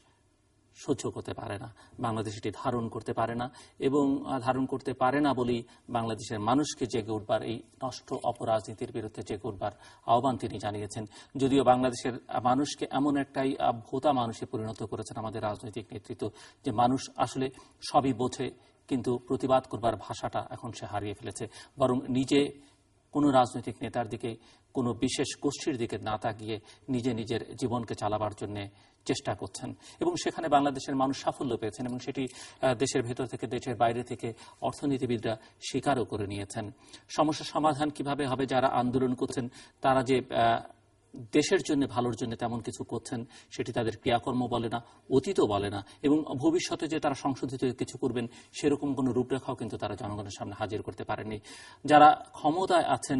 সহ্য করতে পারে না, বাংলাদেশ এটি ধারণ করতে পারে না, এবং ধারণ করতে পারে না বলেই বাংলাদেশের মানুষকে জেগে উঠবার, এই নষ্ট অপরাজনীতির বিরুদ্ধে জেগে উঠবার আহ্বান তিনি জানিয়েছেন। যদিও বাংলাদেশের মানুষকে এমন একটাই ভোতা মানুষে পরিণত করেছেন আমাদের রাজনৈতিক নেতৃত্ব, যে মানুষ আসলে সবই বোঝে, কিন্তু প্রতিবাদ করবার ভাষাটা এখন সে হারিয়ে ফেলেছে। বরং নিজে কোনো রাজনৈতিক নেতার দিকে, কোনো বিশেষ গোষ্ঠীর দিকে না তাকিয়ে নিজে নিজের জীবনকে চালাবার জন্য চেষ্টা করছেন, এবং সেখানে বাংলাদেশের মানুষ সাফল্য পেয়েছেন, এবং সেটি দেশের ভেতর থেকে, দেশের বাইরে থেকে অর্থনীতিবিদরা স্বীকারও করে নিয়েছেন। সমস্যার সমাধান কিভাবে হবে, যারা আন্দোলন করছেন তারা যে দেশের জন্য, ভালোর জন্য তেমন কিছু করছেন সেটি তাদের ক্রিয়াকর্ম বলে না, অতীতও বলে না, এবং ভবিষ্যতে যে তারা সংশোধিত কিছু করবেন সেরকম কোনো রূপরেখাও কিন্তু তারা জনগণের সামনে হাজির করতে পারেননি। যারা ক্ষমতায় আছেন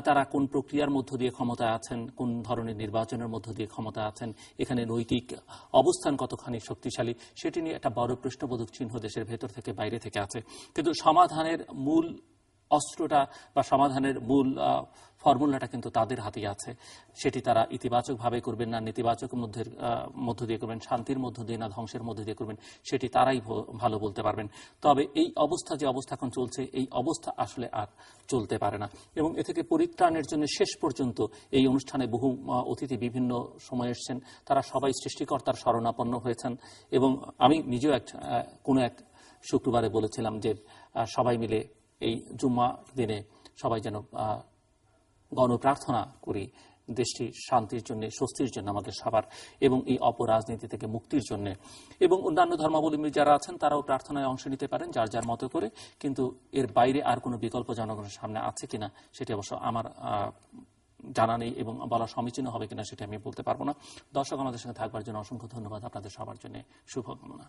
তারা কোন প্রক্রিয়ার মধ্য দিয়ে ক্ষমতায় আছেন, কোন ধরনের নির্বাচনের মধ্য দিয়ে ক্ষমতায় আছেন, এখানে নৈতিক অবস্থান কতখানি শক্তিশালী, সেটি নিয়ে একটা বড় প্রশ্নবোধক চিহ্ন দেশের ভেতর থেকে বাইরে থেকে আছে। কিন্তু সমাধানের মূল অস্ত্রটা বা সমাধানের মূল ফর্মুলাটা কিন্তু তাদের হাতেই আছে। সেটি তারা ইতিবাচকভাবে করবেন না নেতিবাচক মধ্য দিয়ে করবেন, শান্তির মধ্য দিয়ে না ধ্বংসের মধ্য দিয়ে করবেন, সেটি তারাই ভালো বলতে পারবেন। তবে এই অবস্থা, যে অবস্থা এখন চলছে, এই অবস্থা আসলে আর চলতে পারে না, এবং এ থেকে পরিত্রাণের জন্য শেষ পর্যন্ত এই অনুষ্ঠানে বহু অতিথি বিভিন্ন সময় এসছেন, তারা সবাই সৃষ্টিকর্তার শরণাপন্ন হয়েছেন। এবং আমি নিজেও কোনো এক শুক্রবারে বলেছিলাম যে সবাই মিলে এই জুম্মা দিনে সবাই যেন গণপ্রার্থনা করি দেশটি শান্তির জন্য, স্বস্তির জন্য আমাদের সবার, এবং এই অপরাজনীতি থেকে মুক্তির জন্য। এবং অন্যান্য ধর্মাবলম্বী যারা আছেন তারাও প্রার্থনায় অংশ নিতে পারেন যার যার মতো করে, কিন্তু এর বাইরে আর কোনো বিকল্প জনগণের সামনে আছে কিনা সেটি অবশ্য আমার জানা নেই, এবং বলা সমীচীন হবে কিনা সেটি আমি বলতে পারবো না। দর্শক, আমাদের সঙ্গে থাকবার জন্য অসংখ্য ধন্যবাদ, আপনাদের সবার জন্য শুভকামনা।